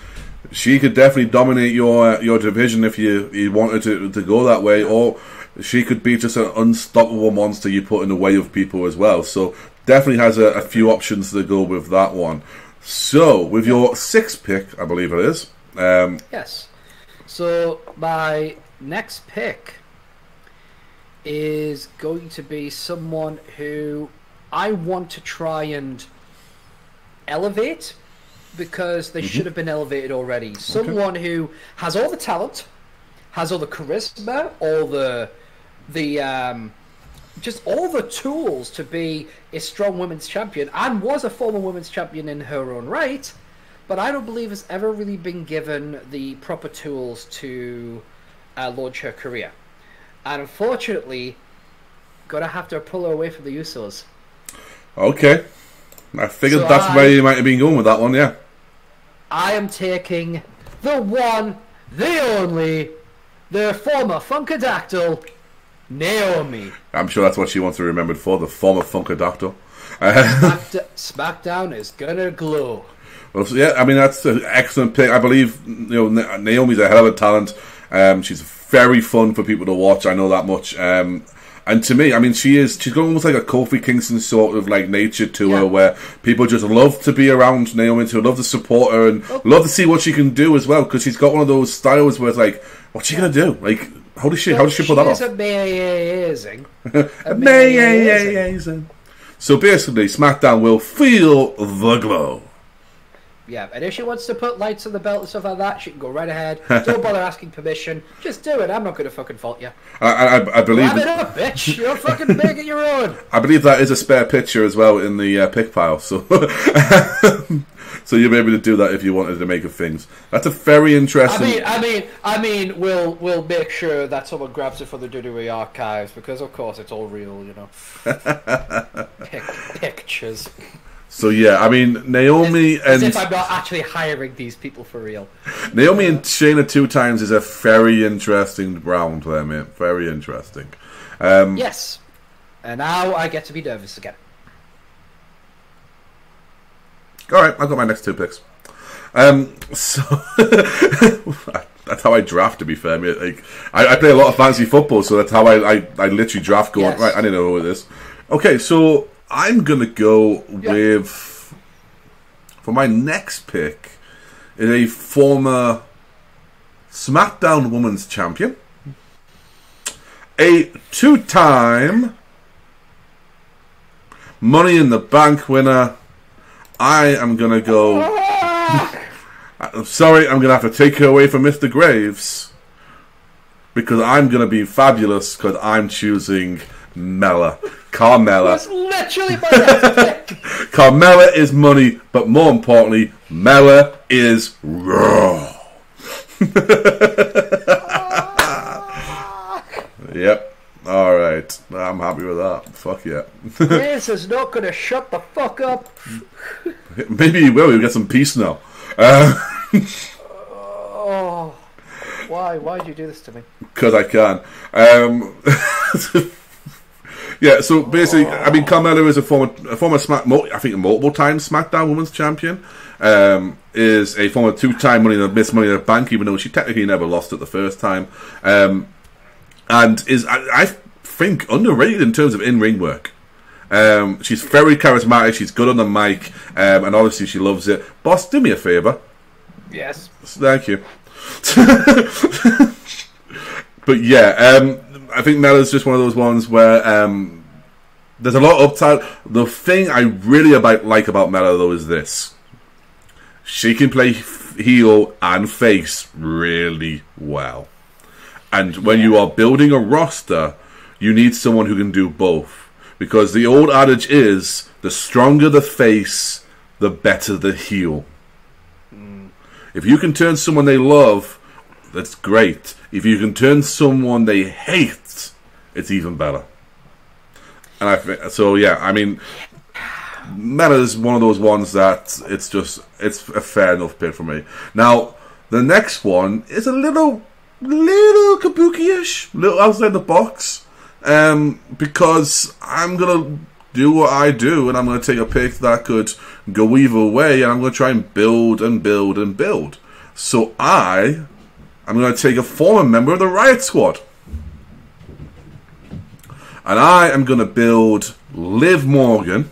She could definitely dominate your division if you wanted to go that way, or she could be just an unstoppable monster you put in the way of people as well. So definitely has a few options to go with that one. So with your 6th pick, I believe it is. Yes. So my next pick is going to be someone who I want to try and elevate, because they should have been elevated already. Someone who has all the talent, has all the charisma, all the just all the tools to be a strong women's champion, and was a former women's champion in her own right, but I don't believe has ever really been given the proper tools to launch her career. And unfortunately, gonna have to pull her away from the Usos. Okay. I figured that's where you might have been going with that one, yeah. I am taking the one, the only, the former Funkadactyl, Naomi. I'm sure that's what she wants to be remembered for, the former Funkadactyl. Smackdown is gonna glow. Well, so yeah, I mean, that's an excellent pick. I believe, you know, Naomi's a hell of a talent. She's very fun for people to watch, I know that much. And to me, I mean, she's got almost like a Kofi Kingston sort of like nature to her, where people just love to be around Naomi, to love to support her, and love to see what she can do as well, because she's got one of those styles where it's like, what's she gonna do? Like, how does she pull that off? She's amazing. Amazing. So basically, SmackDown will feel the glow. Yeah, and if she wants to put lights on the belt and stuff like that, she can go right ahead. Don't bother asking permission. Just do it. I'm not going to fucking fault you. I believe... Grab it up, bitch. You'll fucking make it your own. I believe that is a spare picture as well in the pick pile, so... So you'll be able to do that if you wanted to make of things. That's a very interesting... I mean, we'll make sure that someone grabs it for the WWE archives, because of course it's all real, you know. Pictures. So yeah, I mean, Naomi as if I'm not actually hiring these people for real. Naomi and Shayna 2 times is a very interesting round there, mate. Very interesting. Yes. And now I get to be nervous again. Alright, I've got my next 2 picks. So that's how I draft, to be fair, mate. Like, I play a lot of fantasy football, so that's how I literally draft going. Yes. Right, I didn't know who it is. Okay, so I'm going to go with, for my next pick, is a former SmackDown Women's Champion, a 2-time Money in the Bank winner. I am going to go... I'm sorry, I'm going to have to take her away from Mr. Graves, because I'm going to be fabulous, because I'm choosing Mella. Carmella. That's literally my next pick. Carmella is money, but more importantly, Mella is raw. Yep. Alright. I'm happy with that. Fuck yeah. This is not going to shut the fuck up. Maybe he will. We'll get some peace now. Oh. Why? Why'd you do this to me? Because I can. Yeah, so basically, I mean, Carmella is a former I think a multiple time SmackDown Women's Champion. Is a former 2-time Money in the Bank, even though she technically never lost it the first time. And is, I think, underrated in terms of in-ring work. She's very charismatic, she's good on the mic, and obviously she loves it. Boss, do me a favour. Yes. Thank you. But yeah, I think Mella's just one of those ones where there's a lot of upside. The thing I really like about Mella, though, is this. She can play heel and face really well. And when you are building a roster, you need someone who can do both. Because the old adage is, the stronger the face, the better the heel. If you can turn someone they love, that's great. If you can turn someone they hate, it's even better. And I think so. Yeah, I mean, Mella is one of those ones that it's a fair enough pick for me. Now, the next one is a little kabuki-ish, little outside the box, because I'm gonna do what I do, and I'm gonna take a pick that could go either way, and I'm gonna try and build and build and build. So I'm going to take a former member of the Riot Squad. And I am going to build Liv Morgan.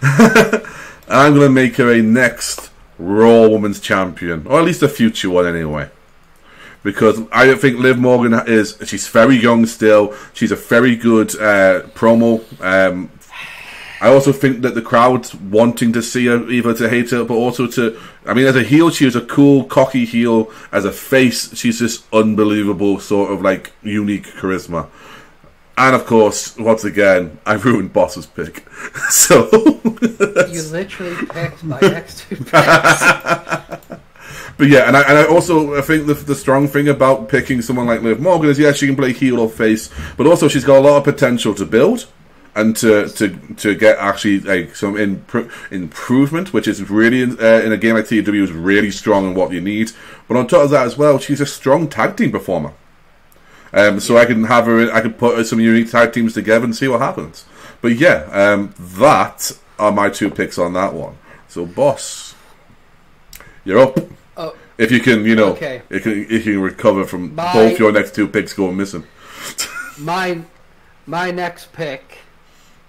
And I'm going to make her a next Raw Women's Champion. Or at least a future one anyway. Because I think Liv Morgan she's very young still. She's a very good promo. I also think that the crowd's wanting to see her, either to hate her, but also to... I mean, as a heel, she was a cool, cocky heel. As a face, she's this unbelievable sort of, like, unique charisma. And of course, once again, I ruined Boss's pick. So you literally picked my next 2 picks. But yeah, and I also think the strong thing about picking someone like Liv Morgan is, yes, she can play heel or face, but also she's got a lot of potential to build and to get actually like some improvement, which is really in a game like TW is really strong in what you need. But on top of that as well, she's a strong tag team performer. So I can have her. I can put some unique tag teams together and see what happens. But yeah, that are my 2 picks on that one. So, Boss, you're up. Oh, if you can, okay. if you can recover from both your next 2 picks going missing. My next pick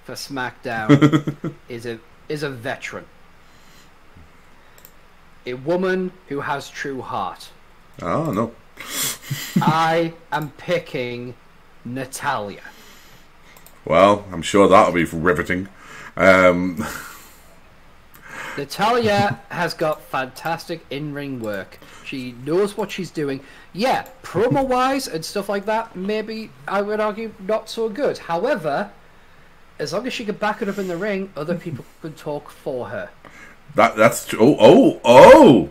for SmackDown is a veteran, a woman who has true heart. Oh no. I am picking Natalya. Well, I'm sure that'll be riveting. Natalya has got fantastic in-ring work. She knows what she's doing. Yeah, promo-wise and stuff like that, maybe I would argue not so good. However, as long as she can back it up in the ring, other people can talk for her. That's true. Oh!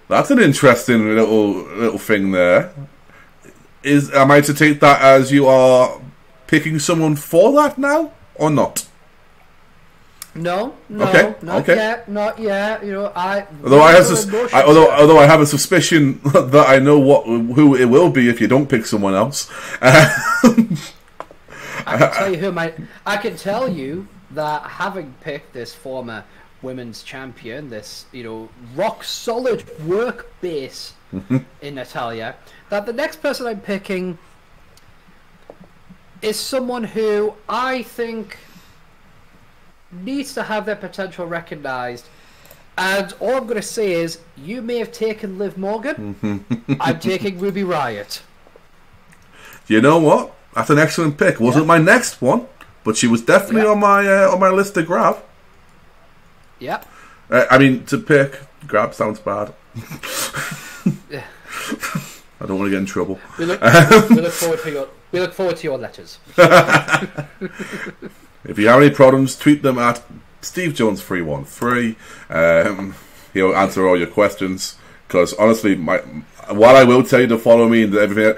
That's an interesting little thing there. Am I to take that as you are picking someone for that now, or not? No, okay. Not yet. Although I have a suspicion that I know who it will be if you don't pick someone else. I can tell you that having picked this former women's champion, this rock solid work base in Natalya, that the next person I'm picking is someone who I think needs to have their potential recognized. And all I'm going to say is, you may have taken Liv Morgan. I'm taking Ruby Riott. You know what? That's an excellent pick. Wasn't my next one, but she was definitely on my list to grab. Yeah. I mean, to pick, grab sounds bad. I don't want to get in trouble. We look forward to your letters. If you have any problems, tweet them at SteveJones313. He'll answer all your questions. Because honestly, while I will tell you to follow me and everything,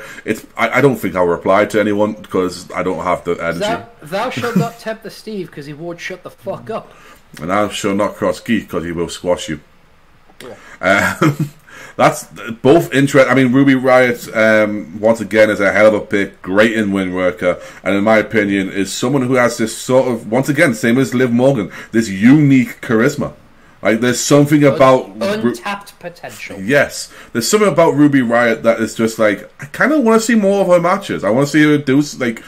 I don't think I'll reply to anyone because I don't have the energy. Thou shalt not tempt the Steve because he won't shut the fuck up. And I shall not cross Geek because he will squash you. Yeah. That's both interesting. I mean, Ruby Riott, once again, is a hell of a pick. Great in-win worker. And in my opinion, is someone who has this sort of, once again, same as Liv Morgan, this unique charisma. Like, there's something about... Untapped potential. Yes. There's something about Ruby Riott that is just like, I kind of want to see more of her matches. I want to see her do, like...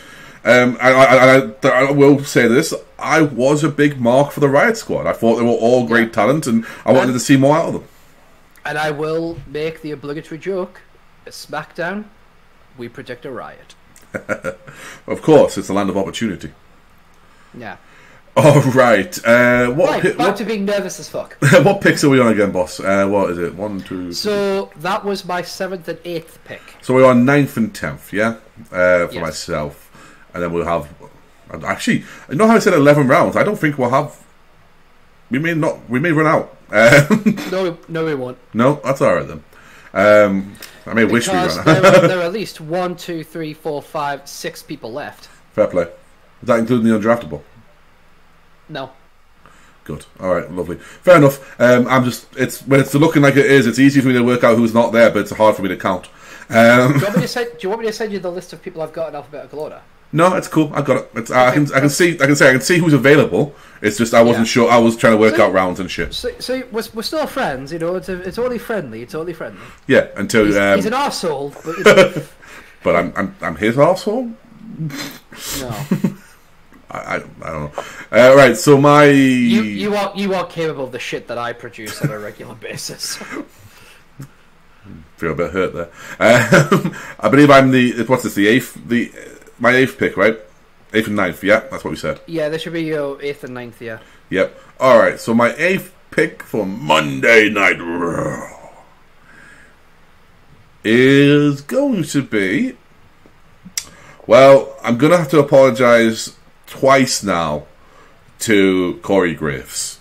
I will say this, I was a big mark for the Riott Squad. I thought they were all great talent, and I wanted to see more out of them. And I will make the obligatory joke, at SmackDown, we predict a riot. Of course, it's the land of opportunity. Yeah. All right. Back to being nervous as fuck. What picks are we on again, boss? What is it? 1, 2, 3. So that was my 7th and 8th pick. So we're on 9th and 10th, yeah? For myself. And then we'll have... Actually, you know how I said 11 rounds? I don't think we'll have... We may run out. No, we won't. No? That's alright then. I may wish we ran out. there are at least 1, 2, 3, 4, 5, 6 people left. Fair play. Is that including the undraftable? No. Good. All right. Lovely. Fair enough. I'm just. When it's looking like it is. It's easy for me to work out who's not there, but it's hard for me to count. Do you want me to send you the list of people I've got in alphabetical order? No, it's cool. I've got it. I can see who's available. It's just I wasn't sure. I was trying to work out rounds and shit. So we're still friends, you know. It's only friendly. It's only friendly. Yeah. Until he's an arsehole, but but I'm his arsehole. No. I don't know. Right, so you are capable of the shit that I produce on a regular basis. Feel a bit hurt there. I believe I'm the 8th. My 8th pick, right? 8th and 9th. Yeah, that's what we said. Yeah, there should be your 8th and 9th. Yeah. Yep. All right. So my 8th pick for Monday Night Raw is going to be Well, I'm going to have to apologise twice now to Corey Graves.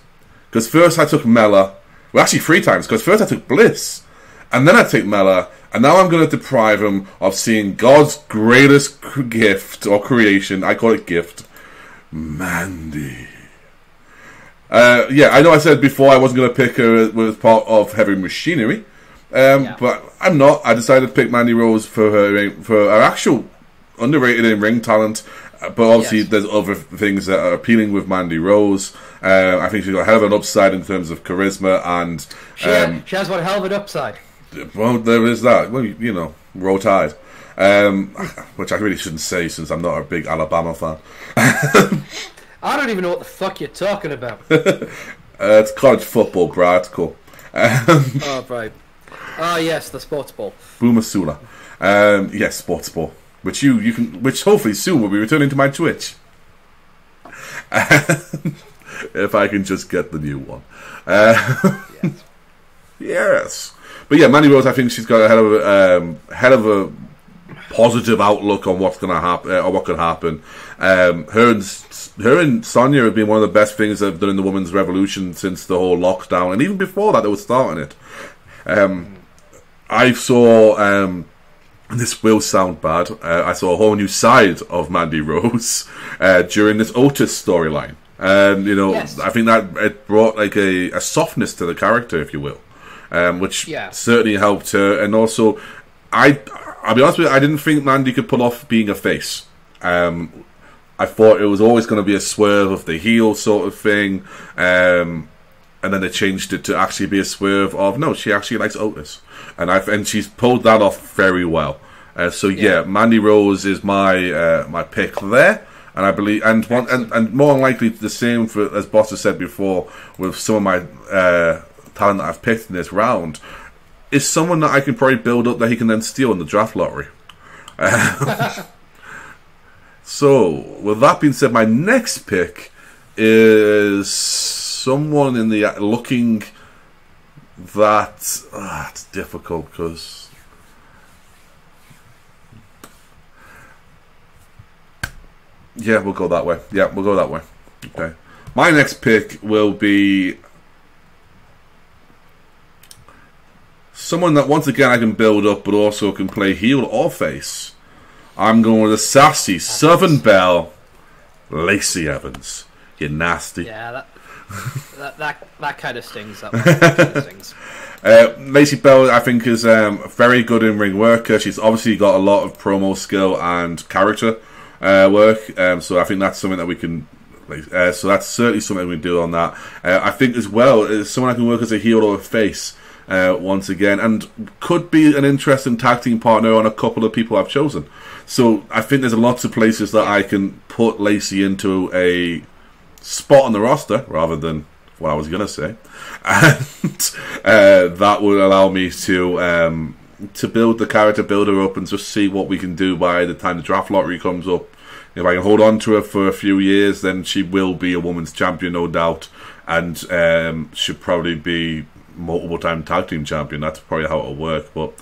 Because first I took Mella. Well, actually 3 times. Because first I took Bliss. And then I took Mella. And now I'm going to deprive him of seeing God's greatest gift or creation. I call it gift. Mandy. Yeah, I know I said before I wasn't going to pick her as part of Heavy Machinery. But I'm not. I decided to pick Mandy Rose for her actual underrated in-ring talent. But obviously there's other things that are appealing with Mandy Rose. I think she's got a hell of an upside in terms of charisma and... she has one hell of an upside. Well, there is that. Well, you know, Roll Tide. Which I really shouldn't say since I'm not a big Alabama fan. I don't even know what the fuck you're talking about. It's college football, Brad. It's cool. Oh, right. Oh, yes, the sports ball. Boomasula. Yes, sports ball. Which which hopefully soon will be returning to my Twitch. If I can just get the new one. Yes. Yes. But yeah, Mandy Rose, I think she's got a hell of a positive outlook on what's going to happen, or what could happen. Her and Sonya have been one of the best things they've done in the women's revolution since the whole lockdown, and even before that, they were starting it. I saw, and this will sound bad, I saw a whole new side of Mandy Rose during this Otis storyline. Yes. I think that it brought like a softness to the character, if you will. Which certainly helped her, and also, I'll be honest with you, I didn't think Mandy could pull off being a face. I thought it was always going to be a swerve of the heel sort of thing, and then they changed it to actually be a swerve of, no, she actually likes Otis, and she's pulled that off very well. So Mandy Rose is my pick there. And I believe, and more than likely the same for, as Boss has said before, with some of my talent that I've picked in this round, is someone that I can probably build up that he can then steal in the draft lottery. So, with that being said, my next pick is someone in the looking that it's difficult because we'll go that way. Yeah, we'll go that way. Okay, my next pick will be someone that, once again, I can build up, but also can play heel or face. I'm going with a sassy Southern Belle, Lacey Evans. You nasty. Yeah, that kind of stings. That kind of stings. Lacey Belle, I think, is a very good in-ring worker. She's obviously got a lot of promo skill and character work. So I think that's something that we can... so that's certainly something we can do on that. I think as well, is someone I can work as a heel or a face. Once again, and could be an interesting tag team partner on a couple of people I've chosen. So I think there's lots of places that I can put Lacey into a spot on the roster rather than what I was going to say, and that would allow me to build the character, build her up, and just see what we can do by the time the draft lottery comes up. If I can hold on to her for a few years, then she will be a women's champion, no doubt, and should probably be multiple time tag team champion. That's probably how it'll work. But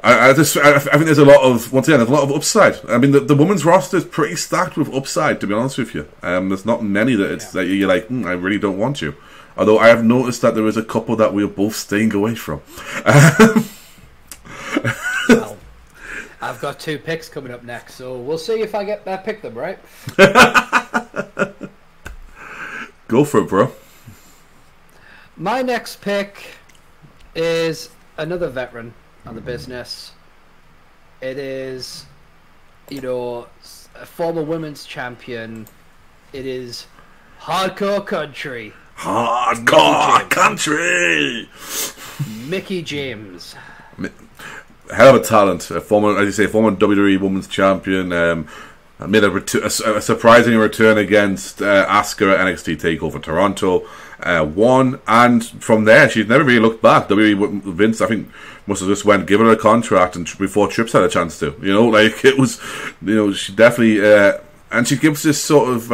I think there's a lot of, once again, there's a lot of upside. I mean, the women's roster is pretty stacked with upside, to be honest with you. There's not many that it's that you're like, I really don't want you. Although I have noticed that there is a couple that we're both staying away from. Well, I've got 2 picks coming up next, so we'll see if I pick them right. Go for it, bro. My next pick is another veteran on the business. It is, a former women's champion. It is Hardcore Country. Hardcore Country! Mickey James. Hell of a talent. Former WWE Women's Champion. Made a surprising return against Asuka at NXT TakeOver Toronto. Won, and from there she's never really looked back. WWE Vince, I think, must have just went, give her a contract, and before Trips had a chance to. It was, she definitely, and she gives this sort of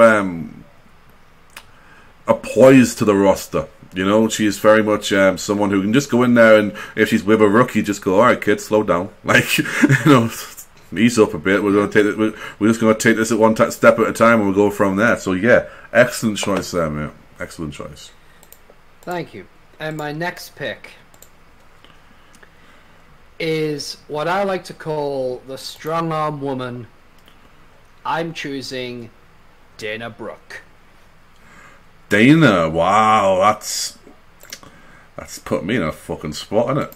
a poise to the roster. She is very much someone who can just go in there, and if she's with a rookie, just go, all right, kid, slow down. ease up a bit. We're going to take it. We're just going to take this at one step at a time, and we'll go from there. So yeah, excellent choice there, mate. Excellent choice. Thank you. And my next pick is what I like to call the strong arm woman. I'm choosing Dana Brooke. Dana, wow, that's put me in a fucking spot, isn't it?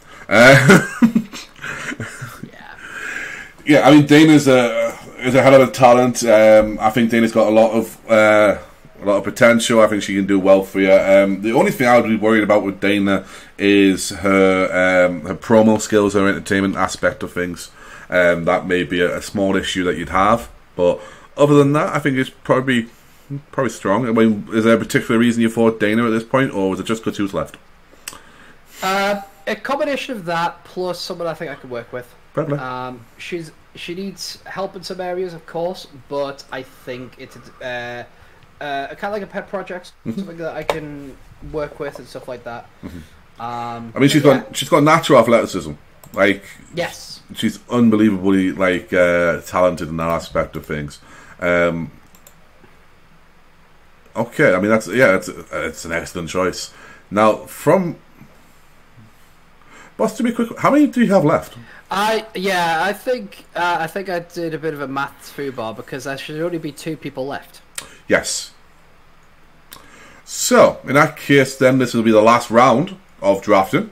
Yeah. I mean, Dana's a hell of a talent. I think Dana's got a lot of potential. I think she can do well for you. The only thing I would be worried about with Dana is her promo skills, her entertainment aspect of things. That may be a small issue that you'd have, but other than that, I think it's probably strong. I mean, is there a particular reason you thought Dana at this point, or was it just because she was left? A combination of that plus someone I think I could work with. Probably. She needs help in some areas, of course, but I think it's kind of like a pet project, something that I can work with and stuff like that. I mean, she's got natural athleticism. Like, yes, she's unbelievably talented in that aspect of things. Okay, I mean it's an excellent choice. Now, Boss, to be quick, how many do you have left? I think I did a bit of a maths foobar because there should only be 2 people left. Yes. So, in that case, then this will be the last round of drafting.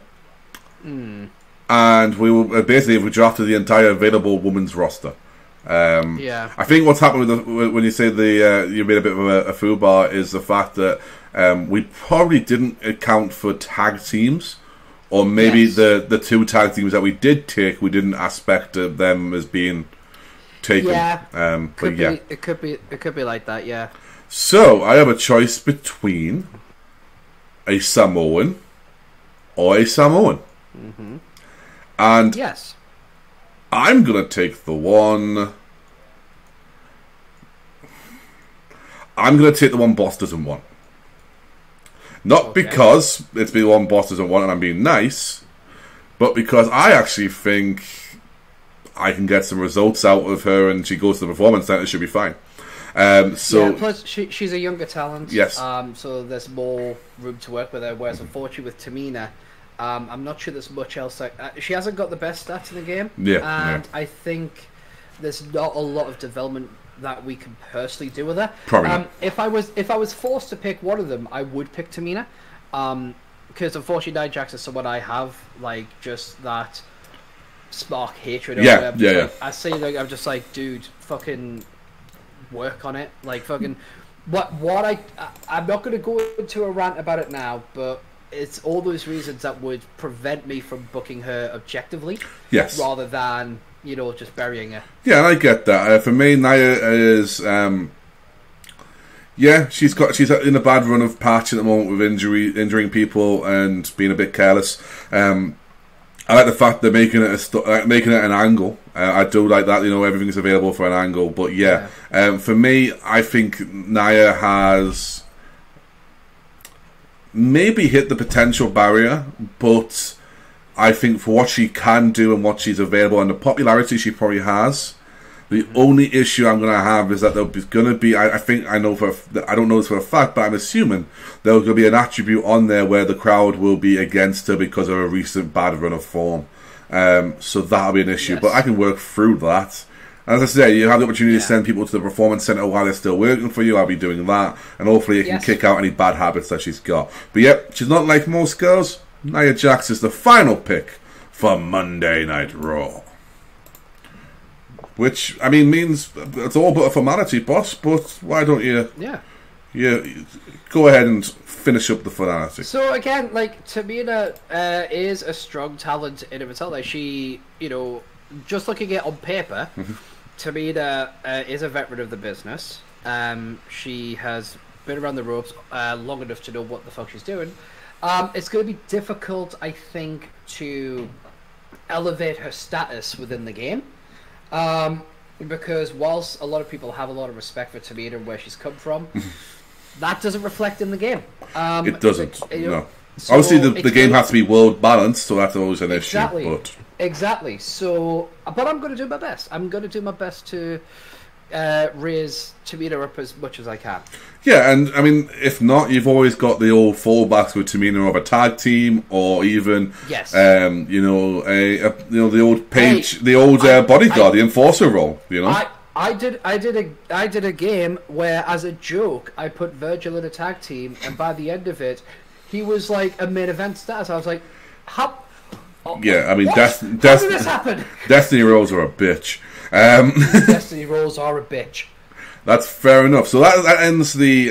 And we will basically have drafted the entire available women's roster. I think what's happened with when you say you made a bit of a foobar is the fact that we probably didn't account for tag teams, or maybe the 2 tag teams that we did take, we didn't aspect of them as being taken. Yeah, it could be like that. Yeah. So I have a choice between a Samoan or a Samoan. And yes, I'm going to take the one... I'm going to take the one Boss doesn't want. Not because it's the one Boss doesn't want and I'm being nice, but because I actually think I can get some results out of her and she goes to the Performance Center, she'll be fine. Plus she's a younger talent. Yes. So there's more room to work with her, whereas unfortunately with Tamina... I'm not sure there's much else. She hasn't got the best stats in the game, and I think there's not a lot of development that we can personally do with her. Probably not. If I was forced to pick one of them, I would pick Tamina, because unfortunately Nia Jax is someone I have just that spark hatred. I say I'm just like, dude, fucking work on it. I'm not going to go into a rant about it now, but. It's all those reasons that would prevent me from booking her objectively, rather than just burying her. Yeah, and I get that. For me, Nia is, she's in a bad run of patch at the moment with injuring people and being a bit careless. I like the fact they're making it an angle. I do like that. Everything's available for an angle. But for me, I think Nia has. Maybe hit the potential barrier, but I think for what she can do and what she's available and the popularity she probably has, the only issue I'm going to have is that there's going to be, I don't know this for a fact, but I'm assuming there's going to be an attribute on there where the crowd will be against her because of a recent bad run of form. So that'll be an issue, but I can work through that. As I say, you have the opportunity to send people to the Performance Center while they're still working for you. I'll be doing that. And hopefully it can kick out any bad habits that she's got. But she's not like most girls. Nia Jax is the final pick for Monday Night Raw. Which, I mean, means it's all but a formality, boss. But why don't you... go ahead and finish up the formality. So again, Tamina is a strong talent in of itself. She, just looking at it on paper... Tamina is a veteran of the business. She has been around the ropes long enough to know what the fuck she's doing. It's going to be difficult, I think, to elevate her status within the game. Because whilst a lot of people have a lot of respect for Tamina and where she's come from, that doesn't reflect in the game. It doesn't, no. So obviously, the game has to be world balanced, so that's always an issue. But... Exactly. So, but I'm going to do my best. I'm going to do my best to raise Tamina up as much as I can. Yeah, and I mean, if not, you've always got the old fallbacks with Tamina of a tag team, or even, yes, you know, the old page, the old bodyguard, the enforcer role. You know, I did a game where, as a joke, I put Virgil in a tag team, and by the end of it, he was like a main event status. I was like, how? Oh, yeah, I mean, how did this happen? Destiny roles are a bitch. Destiny roles are a bitch. That's fair enough. So that ends the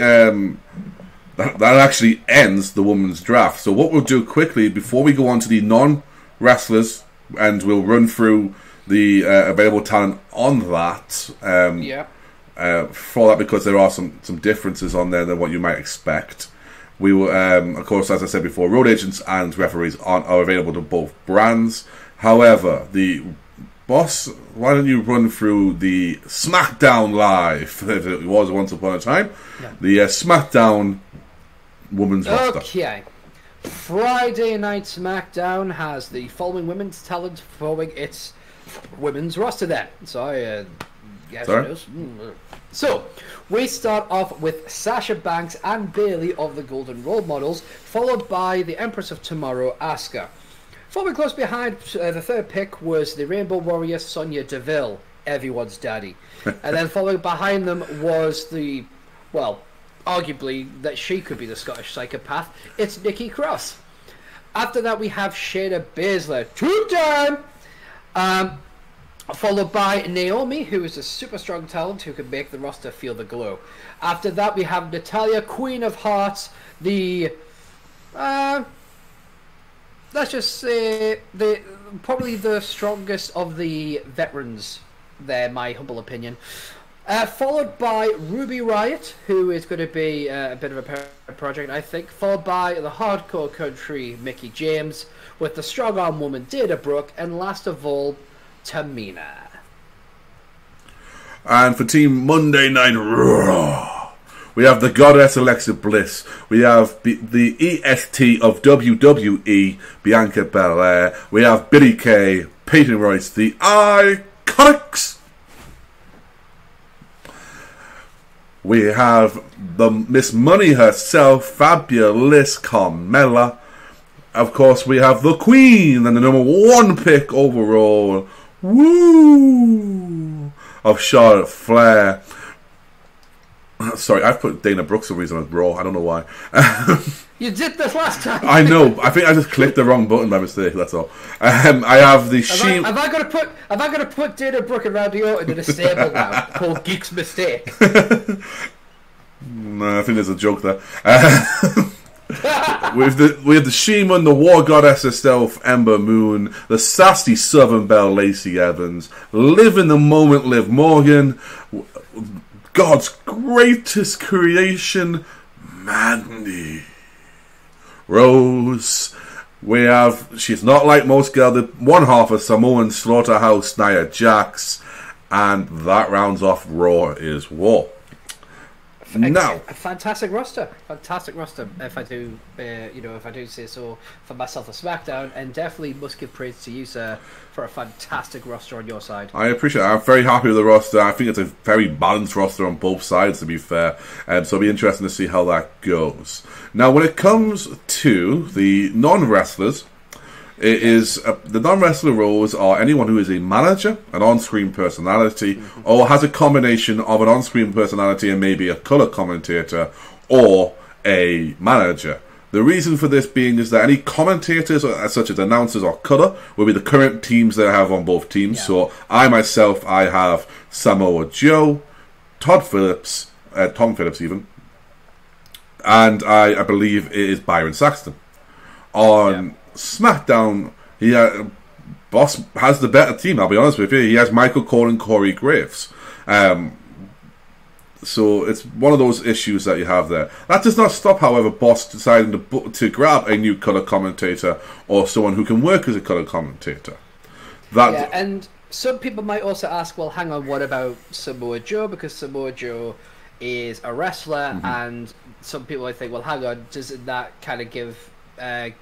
that actually ends the women's draft. So what we'll do quickly before we go on to the non-wrestlers, and we'll run through the available talent on that. For that, because there are some differences on there than what you might expect. We will, of course, as I said before, road agents and referees are available to both brands. However, Boss, why don't you run through the SmackDown Live, if it was once upon a time, the SmackDown women's roster. Okay. Friday Night SmackDown has the following women's talent forming its women's roster then. Sorry. So, we start off with Sasha Banks and Bayley of the Golden Role Models, followed by the Empress of Tomorrow, Asuka. Following close behind, the third pick was the Rainbow Warrior, Sonya Deville, everyone's daddy. And then following behind them was the, well, arguably that she could be the Scottish psychopath, it's Nikki Cross. After that we have Shayna Baszler, two-time! Followed by Naomi, who is a super strong talent who can make the roster feel the glow. After that, we have Natalya, Queen of Hearts, the let's just say probably the strongest of the veterans there, my humble opinion. Followed by Ruby Riott, who is going to be a bit of a pet project, I think. Followed by the hardcore country Mickie James, with the strong arm woman Dana Brooke, and last of all, Tamina. And for Team Monday Night Raw, we have the Goddess Alexa Bliss. We have the EST of WWE, Bianca Belair. We have Billie Kay, Peyton Royce, the Iconics. We have the Miss Money herself, Fabulous Carmella. Of course, we have the Queen and the #1 pick overall, of Charlotte Flair. Sorry, I've put Dana Brooke for some reason on Raw. I don't know why. You did this last time. I know. I think I just clicked the wrong button by mistake. That's all. I have the Have I got to put Dana Brooke and Randy Orton in a stable now called Geek's Mistake? No, I think there's a joke there. we have the She-Man, the War Goddess herself, Ember Moon, the sassy Southern Belle, Lacey Evans, Live in the Moment, Liv Morgan, God's greatest creation, Mandy Rose. We have, she's not like most girls, the one half of Samoan Slaughterhouse, Nia Jax, and that rounds off Raw is War. Now, a fantastic roster, if I do, if I do say so for myself, a SmackDown, and definitely must give praise to you, sir, for a fantastic roster on your side. I appreciate it. I'm very happy with the roster. I think it's a very balanced roster on both sides, to be fair, so it'll be interesting to see how that goes. Now, when it comes to the non-wrestlers, it is the non-wrestler roles are anyone who is a manager, an on-screen personality, or has a combination of an on-screen personality and maybe a colour commentator or a manager. The reason for this being is that any commentators, such as announcers or colour, will be the current teams that I have on both teams. Yeah. So I have Samoa Joe, Tom Phillips even, and I believe it is Byron Saxton. On SmackDown, Boss has the better team, I'll be honest with you. He has Michael Cole and Corey Graves. So it's one of those issues that you have there. That does not stop, however, Boss deciding to grab a new colour commentator or someone who can work as a colour commentator. And some people might also ask, well, hang on, what about Samoa Joe? Because Samoa Joe is a wrestler, and some people might think, well, hang on, doesn't that kind of give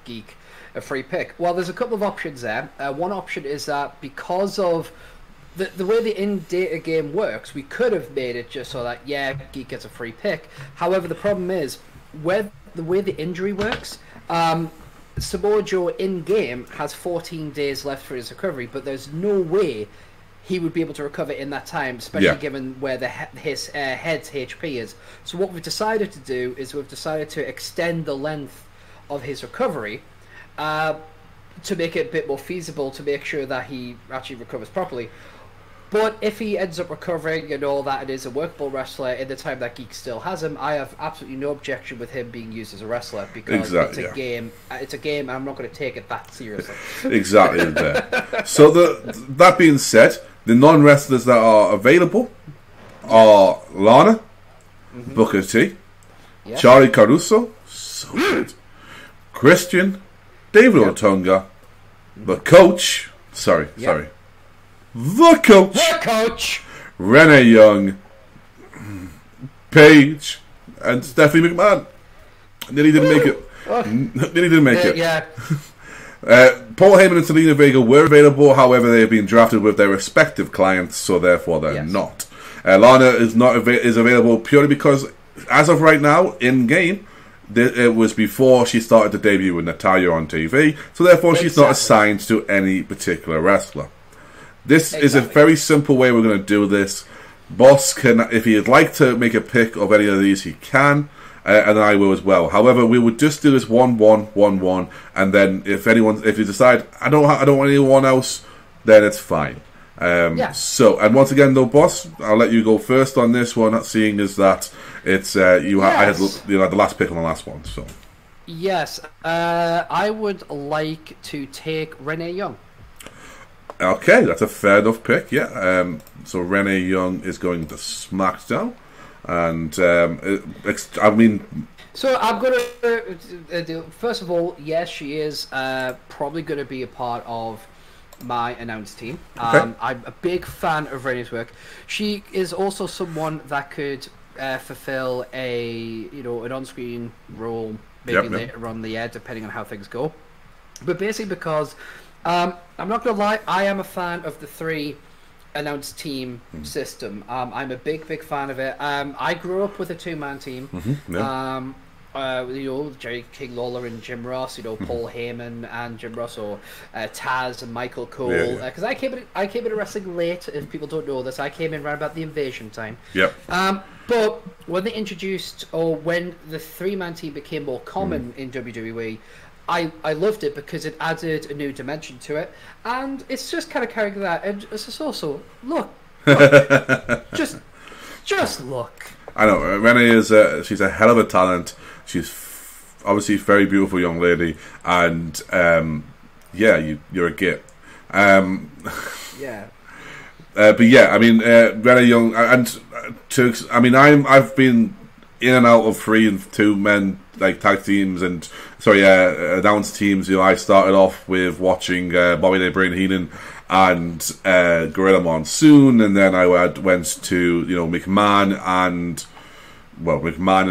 Geek a free pick? Well, there's a couple of options there. One option is that because of the way the in-data game works, we could have made it just so that, yeah, Geek gets a free pick. However, the problem is, the way the injury works, Samoa Joe in-game has 14 days left for his recovery, but there's no way he would be able to recover in that time, especially given where his head's HP is. So what we've decided to do is we've decided to extend the length of his recovery to make it a bit more feasible, to make sure that he actually recovers properly. But if he ends up recovering and all that, and is a workable wrestler in the time that Geek still has him, I have absolutely no objection with him being used as a wrestler, because it's a game. It's a game, and I'm not going to take it that seriously. Exactly. There. So that being said, the non-wrestlers that are available are Lana, Booker T, Charlie Caruso, so good, Christian, David Otunga, the coach. The coach, Renee Young, Paige, and Stephanie McMahon. Nearly didn't make it. Yeah. Paul Heyman and Selena Vega were available, however, they have been drafted with their respective clients, so therefore they're not. Lana is available purely because, as of right now, in game, it was before she started to debut with Natalya on TV, so therefore she's not assigned to any particular wrestler. This is a very simple way we're going to do this. Boss can, if he'd like to make a pick of any of these, he can, and I will as well. However, we would just do this 1-1, 1-1, and then if you decide I don't want anyone else, then it's fine. So, and once again, though, boss, I'll let you go first on this one, seeing as that it's I had the last pick on the last one. So, yes, I would like to take Renee Young. Okay, that's a fair enough pick, yeah. So Renee Young is going to SmackDown, and I mean... So I'm going to... first of all, yes, she is probably going to be a part of my announced team. Okay. I'm a big fan of Renee's work. She is also someone that could fulfill an on-screen role, maybe later on the air, depending on how things go. But basically because... I'm not going to lie, I am a fan of the 3 announced team system. I'm a big fan of it. I grew up with a 2-man team. Jerry King Lawler and Jim Ross, Paul Heyman and Jim Ross, or Taz and Michael Cole. Because I came into wrestling late, if people don't know this. I came in around about the Invasion time. But when they introduced, or when the 3-man team became more common in WWE, I loved it because it added a new dimension to it, and it's just kind of carrying that. And it's just also look just look. I know Renee is she's a hell of a talent. She's obviously a very beautiful young lady, and you're a git. But yeah, I mean Renee Young, and I've been in and out of 3 and 2 men like tag teams and announced teams. I started off with watching Bobby Day, Brain Heenan and Gorilla Monsoon, and then I went to McMahon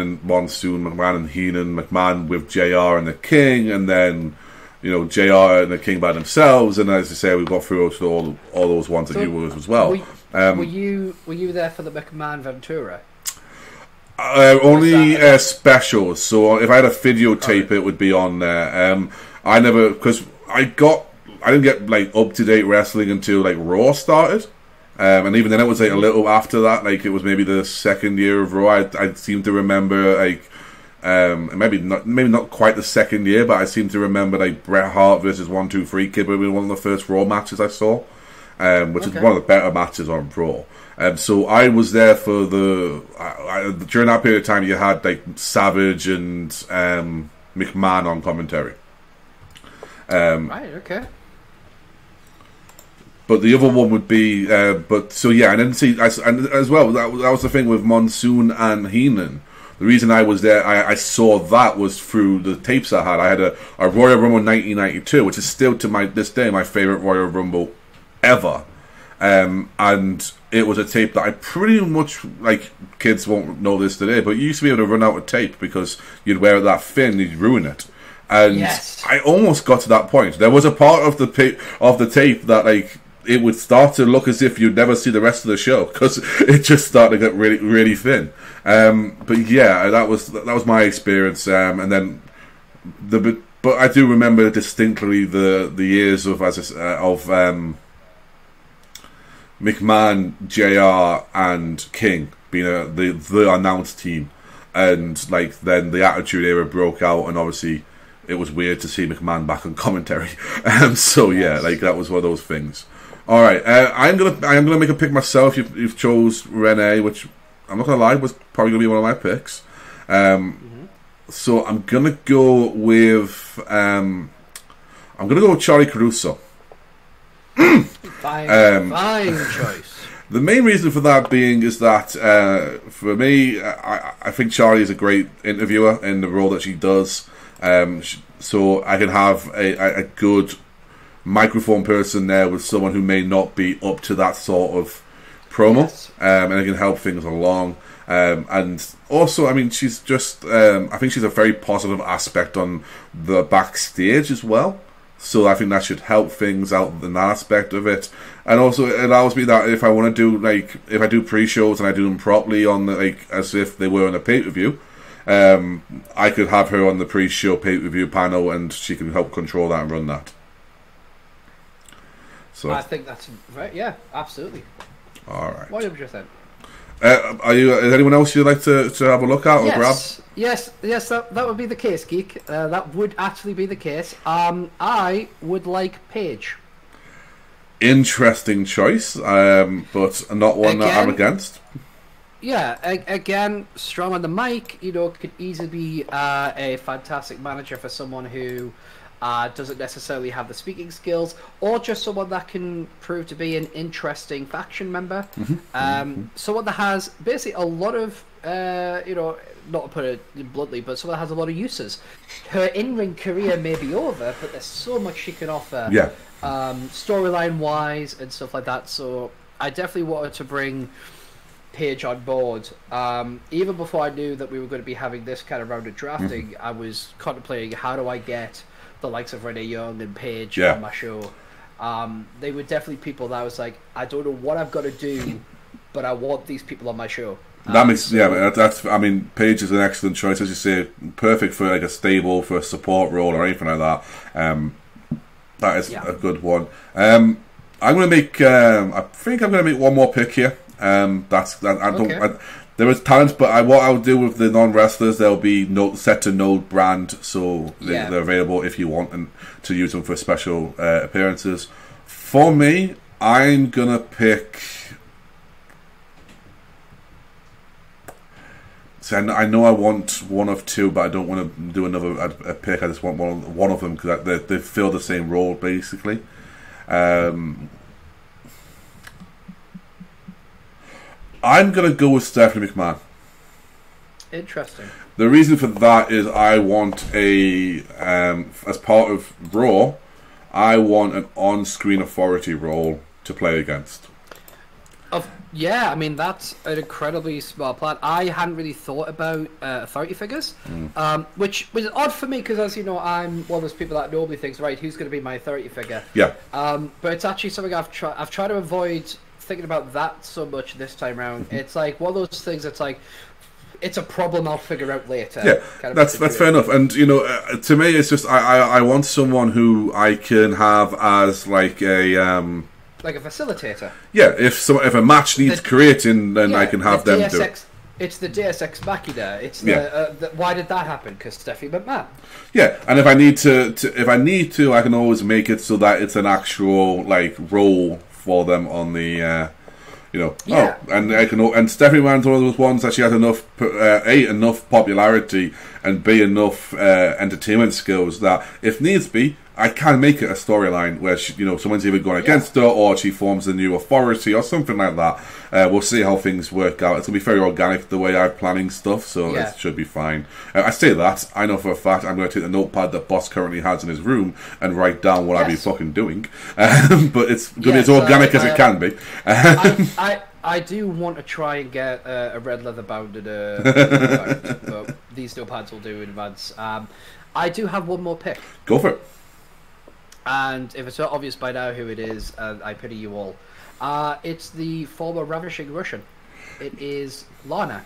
and Monsoon, McMahon and Heenan, McMahon with JR and the King, and then JR and the King by themselves. And as I say, we got through all those ones that you were as well. Were you there for the McMahon Ventura? Only specials. So if I had a videotape, it would be on there. I didn't get like up to date wrestling until like Raw started, and even then it was like a little after that. Like it was maybe the second year of Raw. I seem to remember like maybe not quite the second year, but I seem to remember like Bret Hart versus 1-2-3 Kid would be one of the first Raw matches I saw, which is one of the better matches on Raw. So I was there for during that period of time. You had like Savage and McMahon on commentary. Right. Okay. But the other one would be, and then and as well. That was the thing with Monsoon and Heenan. The reason I was there, I saw that was through the tapes I had. I had a Royal Rumble 1992, which is still to this day my favorite Royal Rumble ever. And it was a tape that I pretty much, like, kids won't know this today, but you used to be able to run out of tape because you'd wear it that thin, you'd ruin it. And I almost got to that point. There was a part of the tape that like it would start to look as if you'd never see the rest of the show because it just started to get really, really thin. But yeah, that was my experience. And then but I do remember distinctly the years of McMahon, JR, and King being the announced team, and like then the Attitude Era broke out, and obviously it was weird to see McMahon back on commentary. So yeah, like that was one of those things. All right, I'm gonna make a pick myself. You've chose Renee, which I'm not gonna lie was probably gonna be one of my picks. So I'm gonna go with Charlie Caruso. Fine choice. The main reason for that being is that for me, I think Charlie is a great interviewer in the role that she does. So I can have a good microphone person there with someone who may not be up to that sort of promo, and I can help things along. And also, I mean, she's just I think she's a very positive aspect on the backstage as well. So I think that should help things out in that aspect of it. And also it allows me that if I want to do, like, if I do pre-shows and I do them properly on the, like, as if they were on a pay-per-view, I could have her on the pre-show pay-per-view panel and she can help control that and run that. So I think that's right. Yeah, absolutely. All right. 100%. Is anyone else you'd like to have a look at or grab? Yes, that would be the case, Geek. That would actually be the case. I would like Paige. Interesting choice, but not one that I'm against. Yeah, again, strong on the mic. You know, could easily be a fantastic manager for someone who doesn't necessarily have the speaking skills, or just someone that can prove to be an interesting faction member. Someone that has basically a lot of, you know, not to put it bluntly, but someone that has a lot of uses. Her in-ring career may be over, but there's so much she can offer, storyline-wise and stuff like that. So I definitely wanted to bring Paige on board. Even before I knew that we were going to be having this kind of round of drafting, I was contemplating how do I get the likes of Renee Young and Paige on my show. They were definitely people that I was like, I don't know what I've got to do, but I want these people on my show. That makes that's. I mean, Paige is an excellent choice, as you say, perfect for like a stable, for a support role or anything like that. That is a good one. I'm going to make. I think I'm going to make one more pick here. There is talent, but what I'll do with the non-wrestlers, they'll be set to no brand, so they're available if you want and to use them for special appearances. For me, I'm gonna pick. So I know I want one of two, but I don't want to do another pick. I just want one of them because they fill the same role basically. I'm going to go with Stephanie McMahon. Interesting. The reason for that is I want as part of Raw, I want an on-screen authority role to play against. Yeah, I mean, that's an incredibly smart plan. I hadn't really thought about authority figures, which was odd for me because, as you know, I'm one of those people that normally thinks, right, who's going to be my authority figure? Yeah. But it's actually something I've tried to avoid thinking about that so much this time around. It's like one of those things that's like, it's a problem I'll figure out later. Yeah, kind of that's fair enough. And, you know, to me, it's just, I want someone who I can have as like a... like a facilitator. Yeah, if a match needs creating, then I can have them do it. It's the Deus Ex Machina. It's why did that happen? Because Stephanie McMahon. Yeah, and if I need to, I can always make it so that it's an actual like role for them on the, you know. Yeah. Oh, and I can. And Stephanie McMahon's one of those ones that she has enough enough popularity and enough entertainment skills that if needs be, I can make it a storyline where she, you know, someone's either going against her or she forms a new authority or something like that. We'll see how things work out. It's going to be very organic the way I'm planning stuff, so it should be fine. I say that, I know for a fact I'm going to take the notepad that Boss currently has in his room and write down what I'll be fucking doing. But it's going to be as organic as it can be. I do want to try and get a red leather bounded but these notepads will do in advance. I do have one more pick. Go for it. And if it's not obvious by now who it is, I pity you all. It's the former ravishing Russian. It is Lana.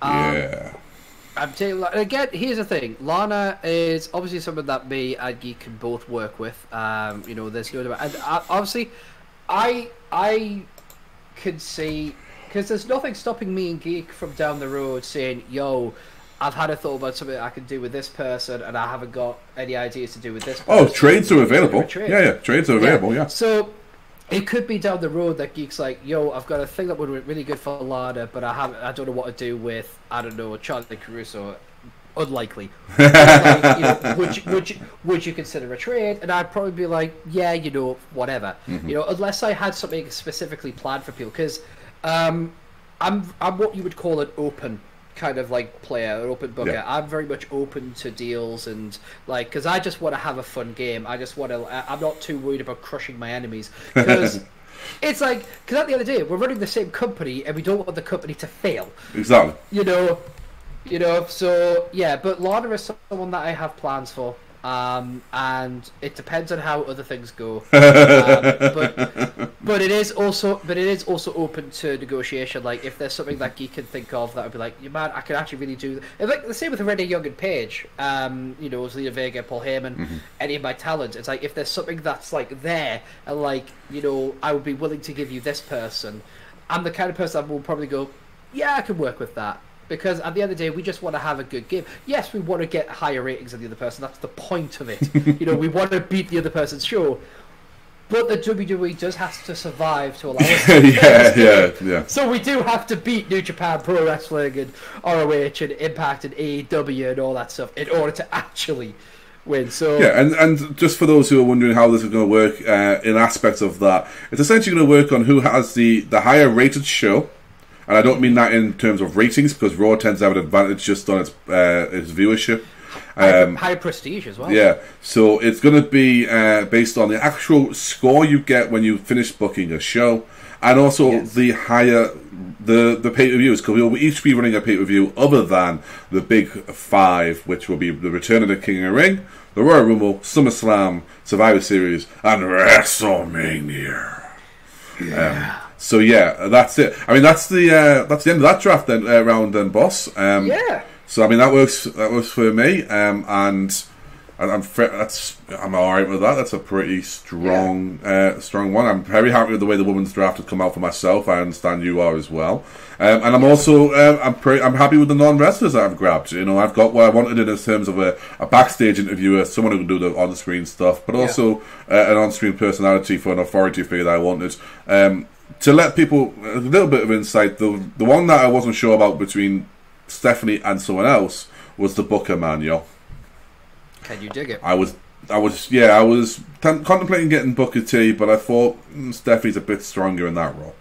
Yeah. I'm telling you, again, here's the thing. Lana is obviously someone that me and Geek can both work with. You know, there's no doubt. And obviously, I could see, because there's nothing stopping me and Geek from down the road saying, yo, I've had a thought about something I can do with this person, and I haven't got any ideas to do with this person. Oh, trades are available. Yeah, trades are available, yeah. So it could be down the road that Geek's like, yo, I've got a thing that would be really good for Lana, but I don't know what to do with, I don't know, Charlie Caruso. Unlikely. Like, you know, would you consider a trade? And I'd probably be like, yeah, you know, whatever. You know, unless I had something specifically planned for people, because I'm what you would call an open kind of like player, an open booker. Yeah. I'm very much open to deals, and like, because I just want to have a fun game. I just want to. I'm not too worried about crushing my enemies, because it's like, because at the end of the day, we're running the same company, and we don't want the company to fail. Exactly. You know. So yeah, but Lana is someone that I have plans for. And it depends on how other things go. But it is also open to negotiation. Like, if there's something that Geek can think of that would be like, yeah, man, I could actually really do. And like the same with Renee Young and Paige. You know, Zelina Vega, Paul Heyman, any of my talent. It's like, if there's something that's like there, and like, you know, I would be willing to give you this person. I'm the kind of person that will probably go, yeah, I can work with that. Because at the end of the day, we just want to have a good game. Yes, we want to get higher ratings than the other person. That's the point of it. You know, we want to beat the other person's show. But the WWE does have to survive to allow us to yeah. So we do have to beat New Japan Pro Wrestling and ROH and Impact and AEW and all that stuff in order to actually win. So yeah, and just for those who are wondering how this is going to work in aspects of that, it's essentially going to work on who has the higher rated show. And I don't mean that in terms of ratings, because Raw tends to have an advantage just on its viewership. High prestige as well. Yeah, so it's going to be based on the actual score you get when you finish booking a show, and also the higher the pay-per-views, because we will each be running a pay-per-view other than the big five, which will be the Return of the King of the Ring, the Royal Rumble, SummerSlam, Survivor Series, and WrestleMania. Yeah. So yeah, that's it. I mean, that's the end of that draft then round then, boss. Yeah. So I mean, that works for me. And I'm all right with that. That's a pretty strong one. I'm very happy with the way the women's draft has come out for myself. I understand you are as well. And I'm also I'm happy with the non-wrestlers that I've grabbed. You know, I've got what I wanted in terms of a backstage interviewer, someone who can do the on-screen stuff, but also an on-screen personality for an authority figure that I wanted. To let people a little bit of insight, the one that I wasn't sure about between Stephanie and someone else was the Booker man, yo. Can you dig it? I was contemplating getting Booker T, but I thought Stephanie's a bit stronger in that role.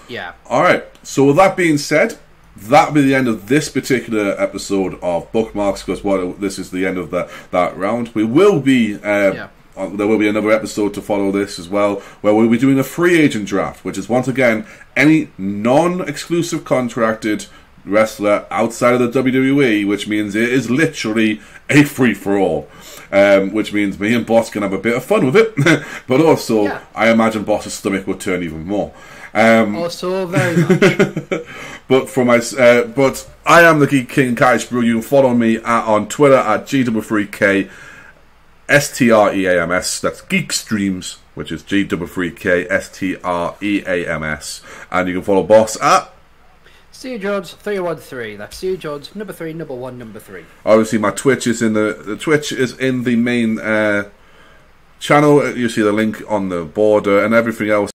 Yeah. All right. So with that being said, that'll be the end of this particular episode of Bookmarks, because this is the end of that round. We will be. There will be another episode to follow this as well, where we'll be doing a free agent draft, which is once again any non-exclusive contracted wrestler outside of the WWE, which means it is literally a free-for-all, which means me and Boss can have a bit of fun with it, but also I imagine Boss's stomach would turn even more. Also very much. But I am the Geek King, Kaish Brew. You can follow me on Twitter at G3K STREAMS. That's Geek Streams, which is G3K STREAMS, and you can follow Boss at Steve Jones 313. That's Steve Jones number 3, number 1, number 3. Obviously, my Twitch is in the Twitch is in the main channel. You see the link on the border and everything else.